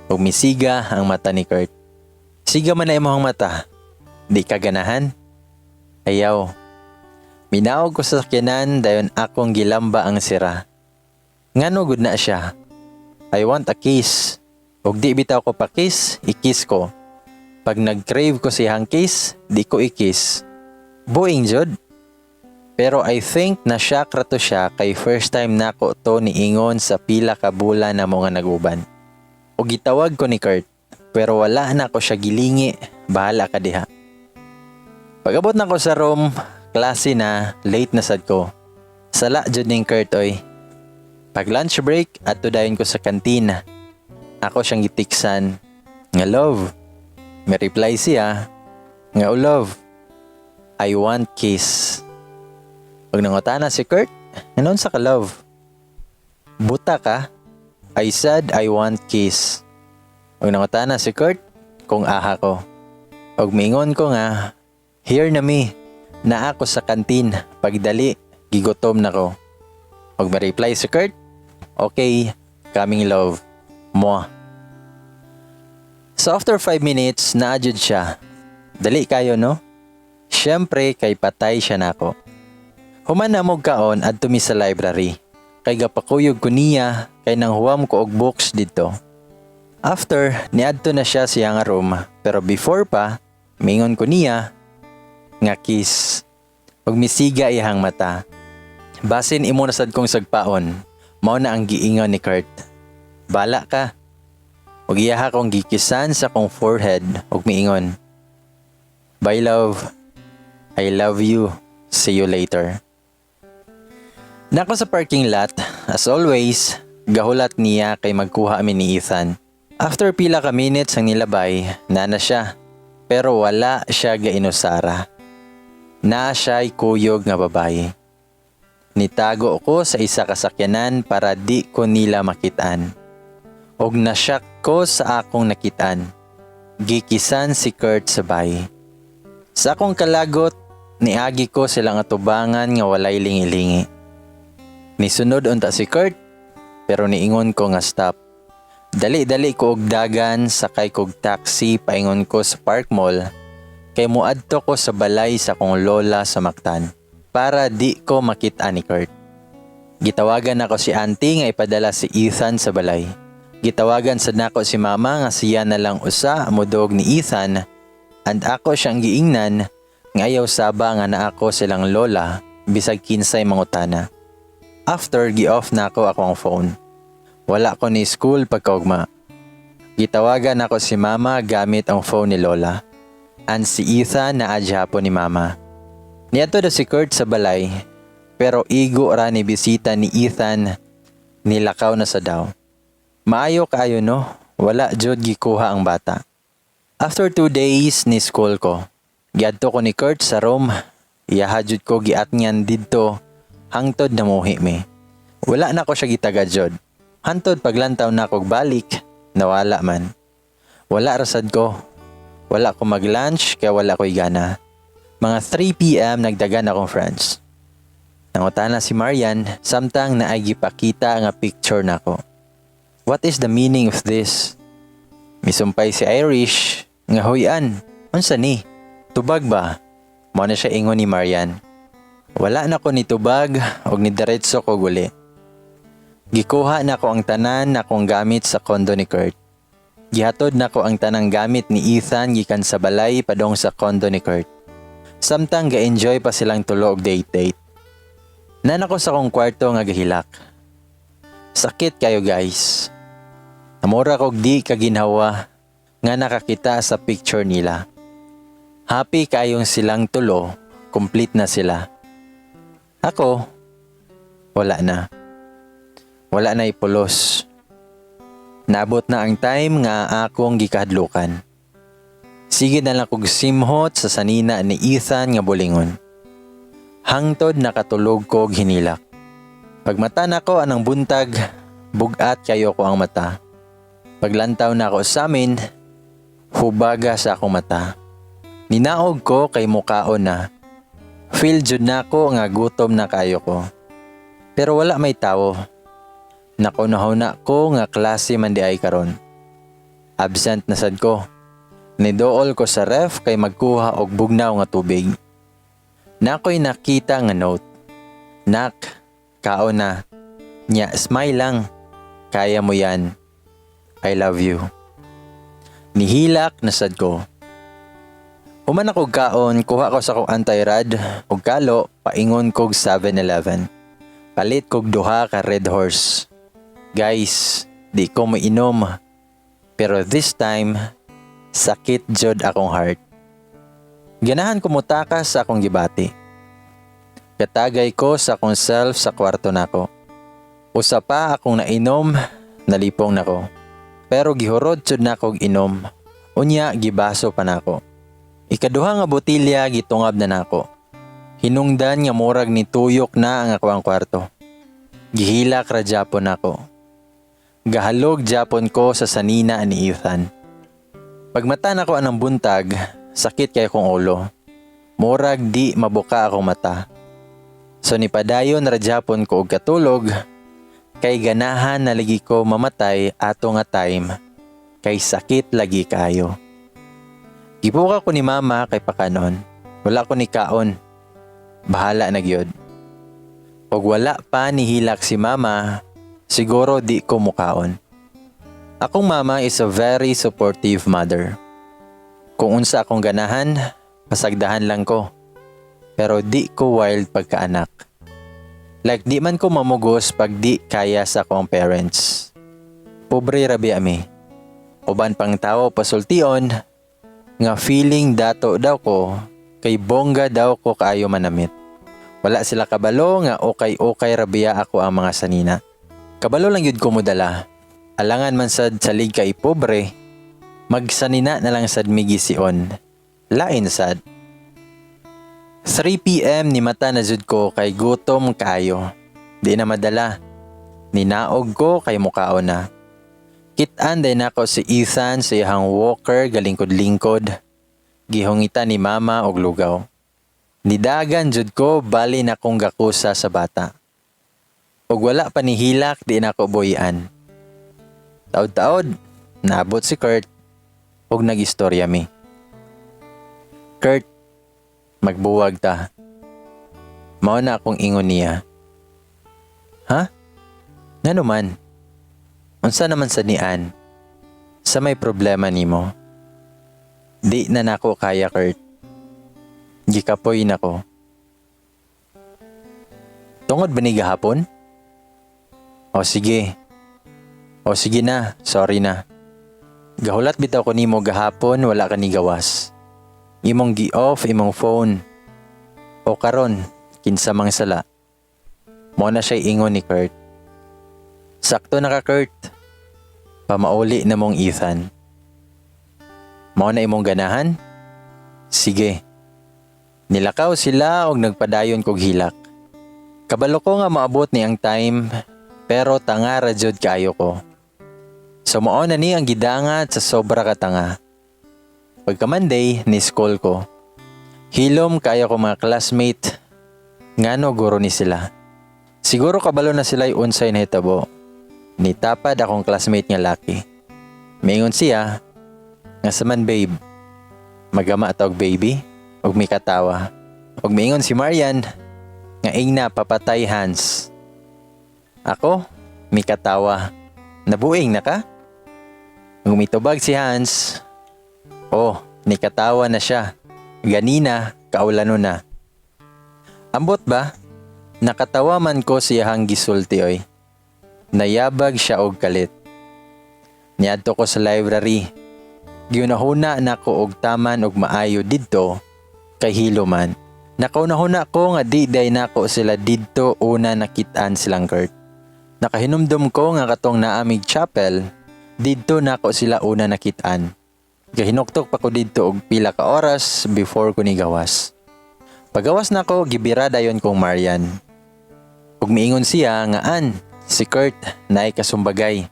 Speaker 1: Ug misiga ang mata ni Kurt. Siga man na imong mata. Di ka ganahan? Ayaw. Minaog ko sa sakyanan dayon akong gilamba ang sira. Ngano gud na siya? I want a kiss. Ug di bitaw ko pa kiss, i-kiss ko. Pag nag-crave ko siyang kiss, di ko i-kiss. Buing jud. Pero I think na shock ra to siya kay first time nako to niingon sa pila ka bulan na mga naguban. Ug gitawag ko ni Kurt, pero wala na ko siya gilingi. Bahala ka diha. Pag-abot na ko sa room, klase na, late na sad ko. Sala jud ning Kurt oy. Pag lunch break, ato dayon ko sa kantina. Ako siyang gitiksan. Nga love. May reply siya. Nga love. I want kiss. Pag nangutana si Kurt, anon sa ka love? Buta ka? I said I want kiss. Pag nangutana si Kurt, kung aha ko. Pag mingon ko nga, here na mi, na ako sa kantin, pagdali, gigutom na ko. Pag ma-reply si Kurt, okay, coming love, mo. So after 5 minutes, naadjud siya. Dali kayo no? Siyempre, kay patay siya nako. Human na mo kaon adto mi sa library. Kay gapakuyog ko niya, kay nang huwam ko og books dito. After, niadto na siya siyang room, pero before pa, mingon ko niya, nga kiss. Pag misiga iyang mata. Basin imo na sad kong sagpaon. Mao na ang giingon ni Kurt. Bala ka. Ug iyaha kong gikisan sa kong forehead ug miingon. Bye love. I love you. See you later. Nako sa parking lot, as always, Gahulat niya kay magkuha amin ni Ethan. After pila ka minutes ang nilabay, nana siya. Pero wala siya gainusara. Na siya'y kuyog nga babae. Nitago ko sa isa kasakyanan para di ko nila makitaan. Og nasyak ko sa akong nakitaan. Gikisan si Kurt sa bahay. Sa akong kalagot, niagi ko silang atubangan nga walay lingi-lingi. Nisunod unta si Kurt, pero niingon ko nga stop. Dali-dali ko og dagan, sakay kog taxi paingon ko sa Park Mall, kay muadto ko sa balay sa akong lola sa Mactan, para di ko makita ni Kurt. Gitawagan ako si auntie nga ipadala si Ethan sa balay. Gitawagan sad nako si mama nga siya na lang usa mudog ni Ethan, and ako siyang giingnan nga ayaw saba nga naa ako silang lola bisag kinsay mangutana. After gi-off na ako akong phone. Wala ko ni school pagkaugma. Gitawagan ako si mama gamit ang phone ni lola. And si Ethan na adyapo ni mama. Niadto daw si Kurt sa balay, pero igo ra ni bisita ni Ethan, nilakaw na sa daw. Maayo kaayo no, wala jud gikuha ang bata. After 2 days ni school ko, giadto ko ni Kurt sa room, iyaha jud ko giatngan didto, hangtod na muhi mi. Wala na ko siya gitagad jud. Hantod paglantaw na kog balik, nawala man. Wala rasad ko. Wala ko mag-lunch kaya wala ko'y gana. Mga 3 p.m. nagdagan akong friends. Nangutana si Marian, samtang naay gipakita nga picture nako. What is the meaning of this? Misumpay si Irish, nga huyan, unsa ni? Tubag ba? Mao na siya ingon ni Marian. Wala na ko ni tubag, og ni diretso ko guli. Gikuha na ko ang tanan na akong gamit sa kondo ni Kurt. Gihatod na ko ang tanang gamit ni Ethan gikan sa balay padong sa kondo ni Kurt. Samtang ga-enjoy pa silang tulo og date-date. Nana ko sa akong kwarto nga gahilak. Sakit kayo guys. Namura kog di kaginhawa nga nakakita sa picture nila. Happy kayong silang tulo, complete na sila. Ako, wala na. Wala na ipulos. Nabot na ang time nga akong gikahadlukan. Sige na lang kog simhot sa sanina ni Ethan nga bulingon. Hangtod nakatulog ko hinilak. Pagmata na ko anang buntag, bugat kayo ko ang mata. Paglantaw na ako sa amin, hubaga sa akong mata. Ninaog ko kay mukaon na. Feel jud na ko nga gutom na kayo ko. Pero wala may tao. Nakunahaw na ko nga klase man di ay karon. Absent na sad ko. Nidool ko sa ref kay magkuha og bugnaw nga tubig. Nakoy nakita nga note. Nak, kaon na. Nya, smile lang. Kaya mo yan. I love you. Nihilak na sad ko. Human ako kaon, kuha ko sa kong anti-rad og kalo, paingon kog 7-Eleven. Palit kog duha ka Red Horse. Guys, di ko mainom. Pero this time, sakit jud akong heart. Ganahan ko mutakas sa akong gibati. Katagay ko sa akong self sa kwarto nako. Usa pa akong nainom, nalipong nako. Pero gihurod jud nako og inom. Unya gibaso pa nako. Ikaduha nga botilya gitungab na nako. Hinungdan nga murag ni tuyok na ang ako ang kwarto. Gihilak ra japon nako. Gahalog japon ko sa sanina ni Ethan. Pagmata nako anang buntag, sakit kay kong ulo. Murag di mabuka akong mata. So nipadayon ra japon ko og katulog. Kay ganahan na lagi ko mamatay ato nga time, kay sakit lagi kayo. Gibuka ko ni mama kay pakanon, wala ko ni kaon, bahala na gyud. Pag wala pa nihilak si mama, siguro di ko mukaon. Akong mama is a very supportive mother. Kung unsa akong ganahan, pasagdahan lang ko. Pero di ko wild pagkaanak. Like di man ko mamugos pag di kaya sa akong parents. Pobre rabi ami. Uban pang tao pasultion, nga feeling dato daw ko, kay bongga daw ko kaayo manamit. Wala sila kabalo nga okay rabiya ako ang mga sanina. Kabalo lang yun ko mo dala. Alangan man sad salig kay pobre, magsanina na lang sad migision. Lain sad. 3 p.m. ni mata na jud ko kay gutom kayo. Di na madala. Ninaog ko kay mukaon na. Kitaan day nako si Ethan sa iyang walker galingkod-lingkod. Gihungita ni mama og lugaw. Nidagan jud ko bali na kong gakusa sa bata. Og wala pa ni hilak di nako boyan. Taod-taod, naabot si Kurt og nagistorya mi. Kurt, magbuwag ta. Mao na akong ingon niya. Ha? Ngano man? Unsa naman sa nian? Sa may problema nimo? Di na nako kaya, Kurt. Gikapoy nako. Tungod ba ni gahapon? O sige. O sige na, sorry na. Gahulat bitaw ko nimo gahapon, wala ka ni gawas. Imong gi-off imong phone. O karon, kinsa mang sala. Mo na siya ingon ni Kurt. Sakto na ka, Kurt. Pamauli na mong Ethan. Mo na imong ganahan? Sige. Nilakaw sila og nagpadayon kog hilak. Kabalo ko nga maabot ni ang time, pero tanga ra jud kaayo ko. So mao na ni ang gidangat sa sobra ka tanga. Pagka Monday, ni school ko. Hilom kaayo ko mga classmate. Ngano guro ni sila. Siguro kabalo na sila'y unsay nahitabo. Nitapad akong classmate nga laki. Maingon siya, nga saman babe, magama atawag baby, og may katawa. Og maingon si Marian, nga ingna papatay Hans. Ako, may katawa. Nabuing na ka? Gumitubag si Hans. Oh, nikatawa na siya. Ganina, kaulano na. Ambot ba? Nakatawa man ko siyahang gisulti oy. Nayabag siya og kalit. Niadto ko sa library. Giunahuna na ko og taman og maayo didto kay hiloman. Nakaunahuna ko nga di day nako sila didto una nakitaan silang Kurt. Nakahinumdum ko nga katong naamig chapel, didto nako sila una nakitaan. Gahinuktok pa ko didto og pila ka oras before ko ni gawas. Pagawas nako gibira dayon kong Marian. Ug miingon siya nga si Kurt naay kasumbagay.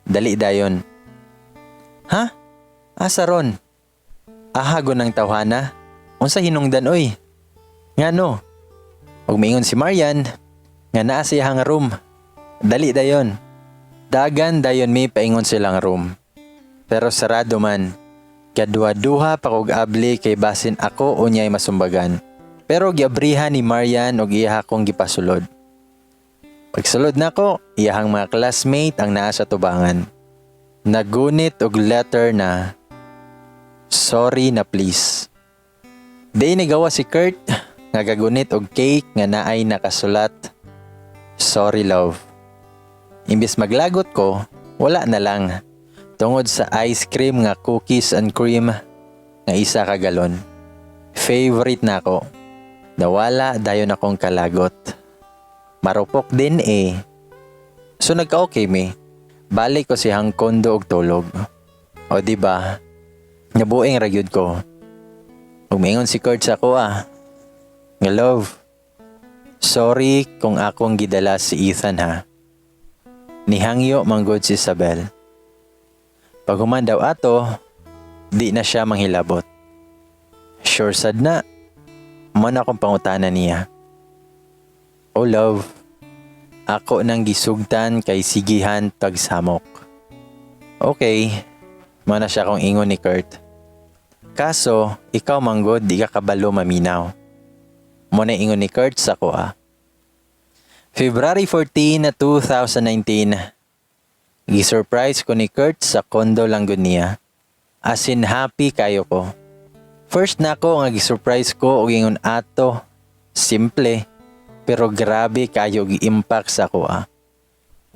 Speaker 1: Dali dayon. Ha? Asa ron? Ahagon ng tawhana? Unsa hinungdan oy? Ngano? Ug miingon si Marian nga naa siya nga room. Dali dayon. Dagan dayon mi paingon silang room. Pero sarado man. Kadwa-duha pa kog abli kay basin ako unyay masumbagan. Pero giabrihan ni Marian og iya akong gipasulod. Pagsulod nako, iyahang mga classmate ang naa sa tubangan. Nagunit og letter na sorry na please. Day nagawa si Kurt nga gagunit og cake nga naay nakasulat sorry love. Imbis maglagot ko, wala na lang. Tungod sa ice cream nga cookies and cream nga isa ka galon. Favorite na ako. Nawala dayon akong kalagot. Marupok din eh. So nagka-okay mi. Balik ko siyang kondo og tulog. O diba? Nabuing ragyod ko. Umingon si Kurt sa ako nga love. Sorry kung akong gidala si Ethan ha. Nihangyo manggod si Isabel. Pag human daw ato, di na siya manghilabot. Sure sad na. Man akong pangutana niya. Oh love, ako nang gisugtan kay sigihan tagsamok. Okay, mana siya kong ingon ni Kurt. Kaso, ikaw manggod di ka kabalo maminaw. Muna ingon ni Kurt sa ko February 14 na 2019. Gi-surprise ko ni Kurt sa kondo lang gud niya. As in happy kayo ko. First na ako nga gi-surprise ko og ingon ato. Simple, pero grabe kayo gi-impact sa ko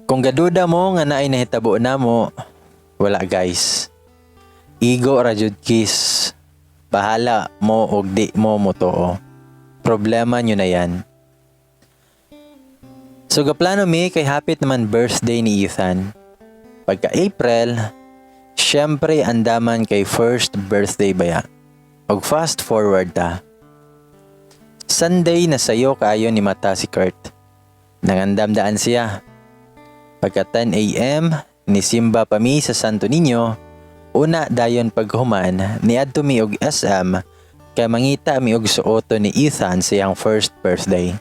Speaker 1: Kung gaduda mo nga naay nahitabo na mo, wala guys. Ego ra jud kiss. Bahala mo og di mo mo too. Problema nyo na yan. So gaplano mi kay hapit naman birthday ni Ethan. Pagka April, syempre andaman kay first birthday baya. Og fast forward ta. Sunday na sayo kaayo ni mata si Kurt. Nangandamdaan siya. Pagka 10 a.m. nisimba pa mi sa Santo Niño, una dayon paghuman niadto mi og SM kay mangita mi og suoto ni Ethan sa iyang first birthday.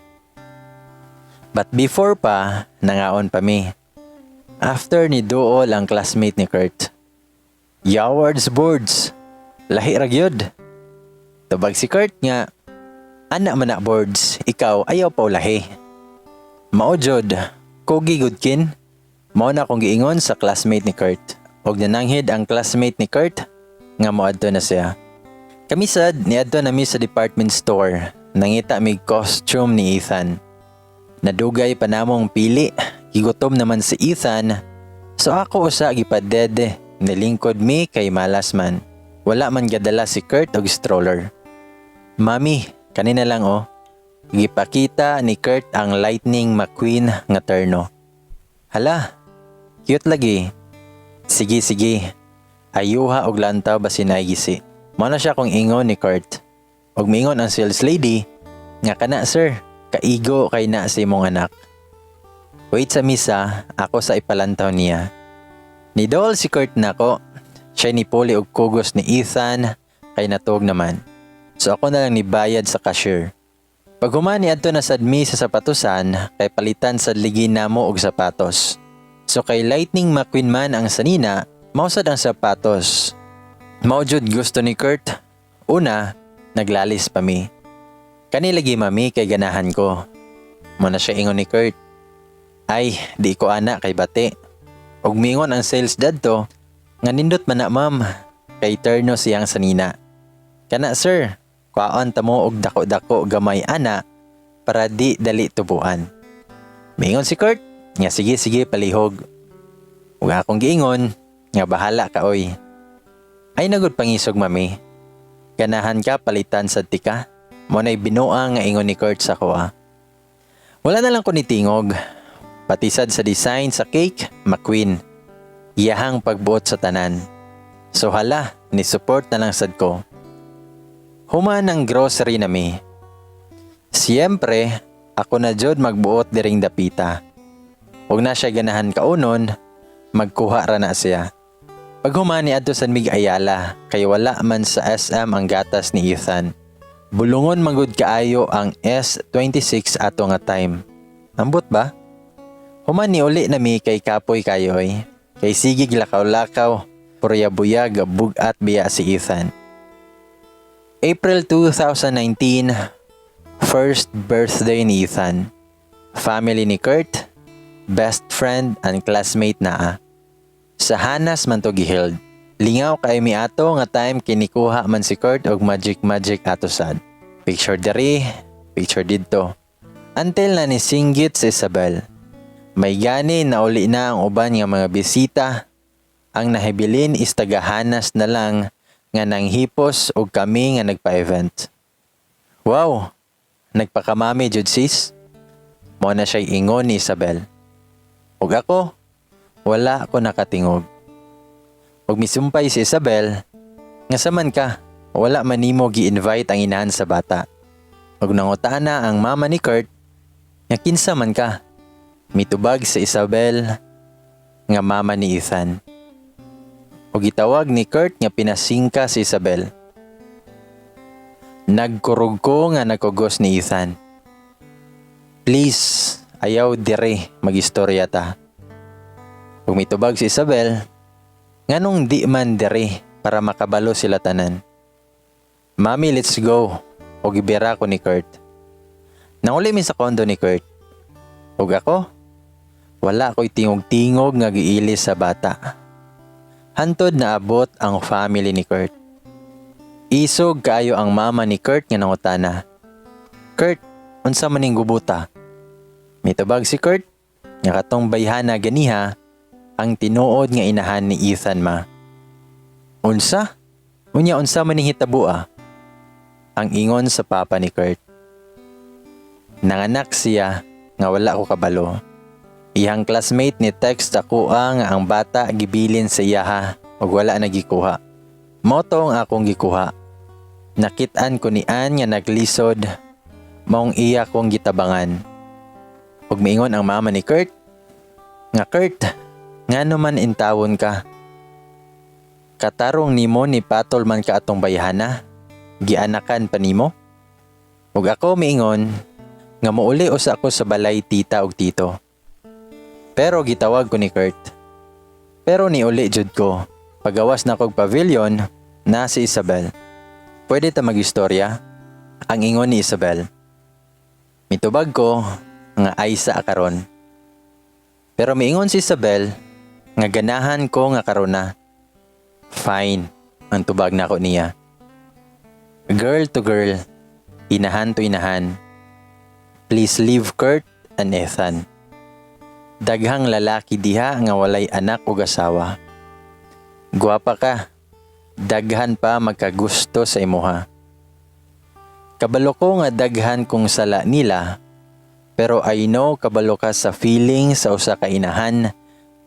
Speaker 1: But before pa, nangaon pa mi. After ni Dool ang classmate ni Kurt. Yawards boards. Lahi ra gyud. Tubag si Kurt nga, anak man na boards, ikaw ayaw pa lahi. Mao jud, kogi gudkin. Mao na kong giingon sa classmate ni Kurt. Og nananghid ang classmate ni Kurt nga moadto na siya. Kami sad niadto na mi sa department store. Nangita mig costume ni Ethan. Nadugay pa namong pili. Gigutom naman si Ethan. So ako usa gipadede. Nilingkod mi kay malas man. Wala man gadala si Kurt og stroller. Mami, kanina lang oh. Gipakita ni Kurt ang Lightning McQueen nga terno. Hala, cute lagi. Sige. Ayuha og lantaw basin ay gisi. Mao na siya kung ingon ni Kurt. Og mingon ang sales lady nga kana sir, kaigo kay na si imong anak. Wait sa misa, ako sa ipalantaw niya. Nidol si Kurt nako. Siya ni puli og kugos ni Ethan kay natog naman. So ako na lang nibayad sa cashier. Pag humani adto na sad mi sa sapatusan kay palitan sad ligi namo og sapatos. So kay Lightning McQueen man ang sanina, mausad ang sapatos. Mao jud gusto ni Kurt. Una, naglalis pa mi. Kani lagi mami kay ganahan ko. Muna siya ingon ni Kurt. Ay, di ko ana kay bati. Og mingon ang sales dadto nga nindot man na ma'am kay terno siyang sanina. Kana sir, kuaon ta mo og dako-dako gamay ana para di dali tubuan. Mingon si Kurt nga sige palihog. Ug akong giingon nga bahala ka oy. Ay nagud pangisog mami. Ganahan ka palitan sa tika. Mo nay binuang nga ingon ni Kurt sa kuha. Wala na lang ko nitingog. Patisad sa design sa cake, McQueen. Iyahang pagbuot sa tanan. So hala, ni-support na lang sad ko. Human ang grocery na mi. Siyempre, ako na jud magbuot diring dapita. Huwag na siya ganahan kaunon, magkuha ra na siya. Pag humani adto sa mig Ayala, kay wala man sa SM ang gatas ni Ethan. Bulungon magud kaayo ang S26 ato nga time. Ambot ba? Humani uli na mi kay kapoy kayoy. Kay sigig lakaw-lakaw, purya-buyag, bugat biya si Ethan. April 2019, first birthday ni Ethan. Family ni Kurt, best friend and classmate na. Sa Hanas man to giheld. Lingaw kay mi ato nga time kinikuha man si Kurt og magic ato sad. Picture diri, picture didto. Until na ni singgit si Isabel. May gani na uli na ang uban nga mga bisita. Ang nahibilin is tagahanas na lang nga nanghipos og kami nga nagpa-event. Wow, nagpakamami jud sis. Mo na siya ingon ni Isabel. Ug ako, wala ako nakatingog. Ug misumpay si Isabel, nga saman ka, wala man nimo gi-invite ang inahan sa bata. Ug nangutana ang mama ni Kurt, nga kinsa man ka. Mitubag si Isabel nga mama ni Ethan. O gitawag ni Kurt nga pinasingka si Isabel. Nagkurog ko nga nagkugos ni Ethan. Please, ayaw dire magistorya ta. Kung mitubag si Isabel, nganong di man dire para makabalo sila tanan. Mami, let's go. O gibira ko ni Kurt. Nauli mi sa kondo ni Kurt. Ug ako, wala ko'y tingog-tingog nga giilis sa bata. Hantod na abot ang family ni Kurt. Isog kaayo ang mama ni Kurt nga nangutana. Kurt, unsa man ning gubuta? Mitubag si Kurt, nga katong bayhana ganiha, ang tinuod nga inahan ni Ethan ma. Unsa? Unya unsa man ning hitabua? Ang ingon sa papa ni Kurt. Nanganak siya nga wala ko kabalo. Iyang classmate ni text ako nga ang bata gibilin sa iyaha ug wala na gikuha. Moto ang akong gikuha. Nakit-an ko ni Ann nga naglisod, maong iya kong gitabangan. Ug miingon ang mama ni Kurt, nga Kurt, ngano man intawon ka? Katarong nimo ni patol man ka atong bayhana, gianakan pa nimo? Ug ako miingon, nga muuli usa ako sa balay tita ug tito. Pero gitawag ko ni Kurt. Pero niuli jud ko, pagawas na kog pavilion, na si Isabel. Pwede ta mag-istorya? Ang ingon ni Isabel. Mitubag ko, nga Aisa karon. Pero miingon si Isabel, nga ganahan ko nga karon na. Fine, ang tubag na ko niya. Girl to girl, inahan to inahan. Please leave Kurt and Ethan. Daghang lalaki diha nga walay anak o asawa. Guwapa ka, daghan pa magkagusto sa imuha. Kabalo ko nga daghan kong sala nila, pero I know kabalo ka sa feeling sa usa ka inahan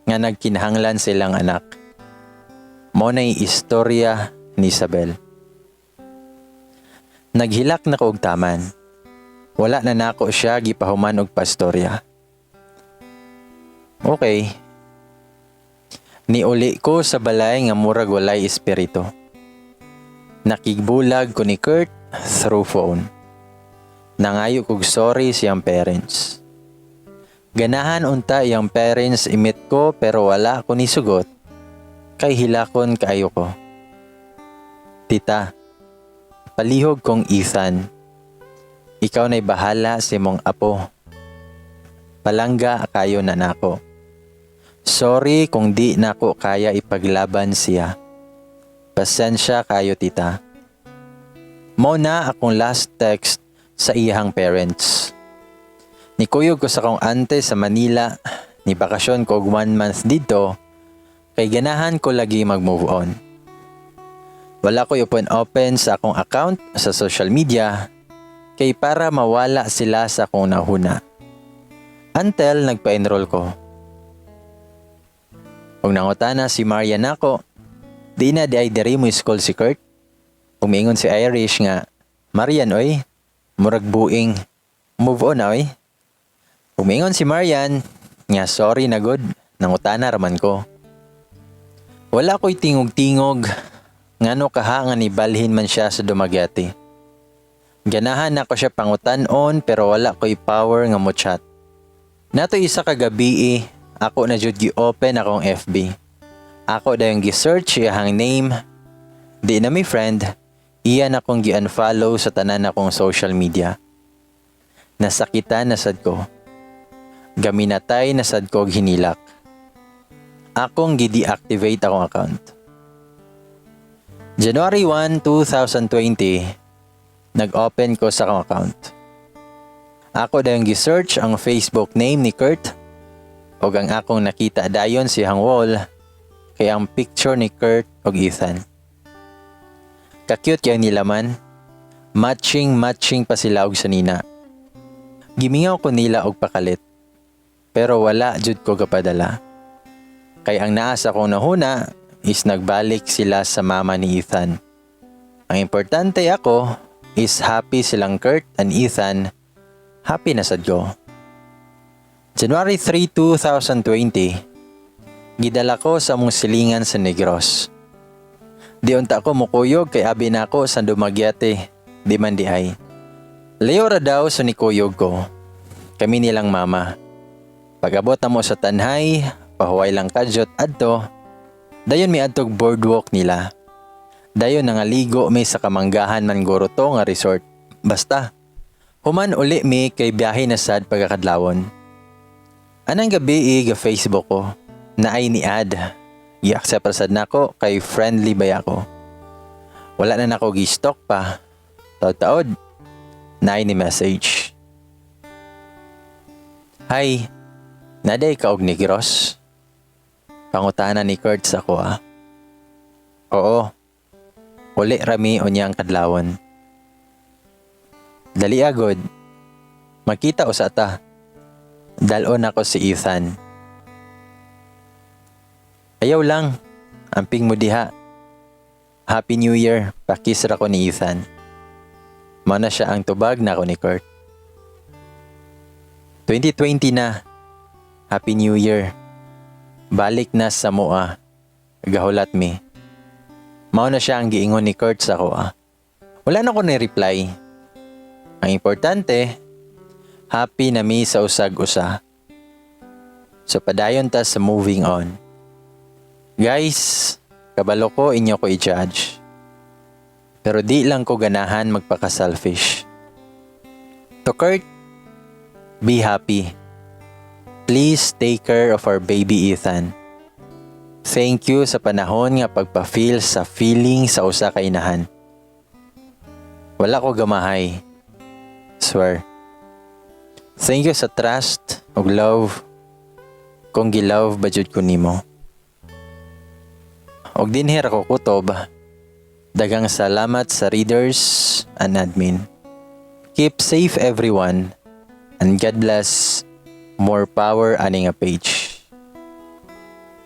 Speaker 1: nga nagkinahanglan silang anak. Mo na'y istorya ni Isabel. Naghilak na ko og taman. Wala na nako siya gipahuman og pastorya. Okay. Niuli ko sa balay nga murag walay espiritu. Nakigbulag ko ni Kurt through phone. Nangayo kog sorry siyang parents. Ganahan unta iyang parents imit ko pero wala ko ni sugot. Kay hilakon kaayo ko. Tita, palihog kong Ethan. Ikaw na'y bahala sa imong apo. Palangga kayo na nako. Sorry kung di nako kaya ipaglaban siya. Pasensya kayo tita. Mo na akong last text sa iyang parents. Nikuyog ko sa kong ante sa Manila, ni bakasyon ko og 1 month dito, kay ganahan ko lagi mag-move on. Wala ko open sa akong account sa social media, kay para mawala sila sa akong nahuna. Until nagpa-enroll ko. Kung nangutana si Marian ako, di na di ay diri mo school si Kurt. Umingon si Irish nga, Marian oy, murag buing, move on na oy. Umingon si Marian, nga sorry na good, nangutana raman ko. Wala ko'y tingog-tingog, ngano kaha nga nibalhin man siya sa Dumaguete. Ganahan ako siya pangutanon pero wala ko'y power nga mo chat. Nato isa ka gabi ako na jud gi-open akong FB. Ako dayong gi-search iyang name. Di na mi friend, iyan akong gi-unfollow sa tanan akong social media. Nasakitan na sad ko. Gaminatay na sad ko og hinilak. Akong gi-deactivate akong account. January 1, 2020, nag-open ko sa akong account. Ako dayong gi-search ang Facebook name ni Kurt og ang akong nakita dayon siyang wall kay ang picture ni Kurt og Ethan. Ka-cute kaya nila man. Matching pa sila og sanina. Gimingaw ko nila og pakalit. Pero wala jud ko kapadala. Kay ang naasa kong nahuna is nagbalik sila sa mama ni Ethan. Ang importante ako is happy silang Kurt and Ethan. Happy na sad ko. January 3, 2020, gidala ko sa mong silingan sa Negros. Di unta ko mukuyog kay abi na ako sa Dumaguete, di man di ay. Layo ra daw sa nikuyog ko. Kami nilang mama. Pag-abot na mo sa Tanhay, pahuway lang kadyot adto. Dayon mi adtog boardwalk nila. Dayon nangaligo mi sa Kamanggahan man guro to nga resort. Basta, human uli mi kay biyahe na sad pagkakadlawon. Anang gabi ga Facebook ko, naay ni ad. I-accept rasad nako kay friendly bay ako. Wala na nako gi-stalk pa. Taod-taod, naay ni message. Hi, naday ka og Negros? Pangutana ni Kurt sa ko Oo, uli rami o niyang kadlawon. Dali agod, makita o sa ta. dalon ako si Ethan. Ayaw lang, amping mo diha. Happy New Year, pakis ra ko ni Ethan. Mao na siya ang tubag na ako ni Kurt. 2020 na, Happy New Year. Balik na sa moa, gahulat mi. Mao na siya ang giingon ni Kurt sa koa. Wala na ko ni-reply. Ang importante, happy na mi sa usag-usa. So padayon ta sa moving on. Guys, kabalo ko inyo ko i-judge. Pero di lang ko ganahan magpaka-selfish. To Kurt, be happy. Please take care of our baby Ethan. Thank you sa panahon nga pagpa-feel sa feeling sa usa ka inahan. Wala ko gamahay. Swear. Thank you sa trust ug love kung gilove ba jud ko nimo. Og dinhi ra ko kutob. Daghang salamat sa readers and admin. Keep safe everyone and God bless. More power ani nga page.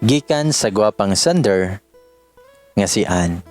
Speaker 1: Gikan sa gwapang sender nga si Ann.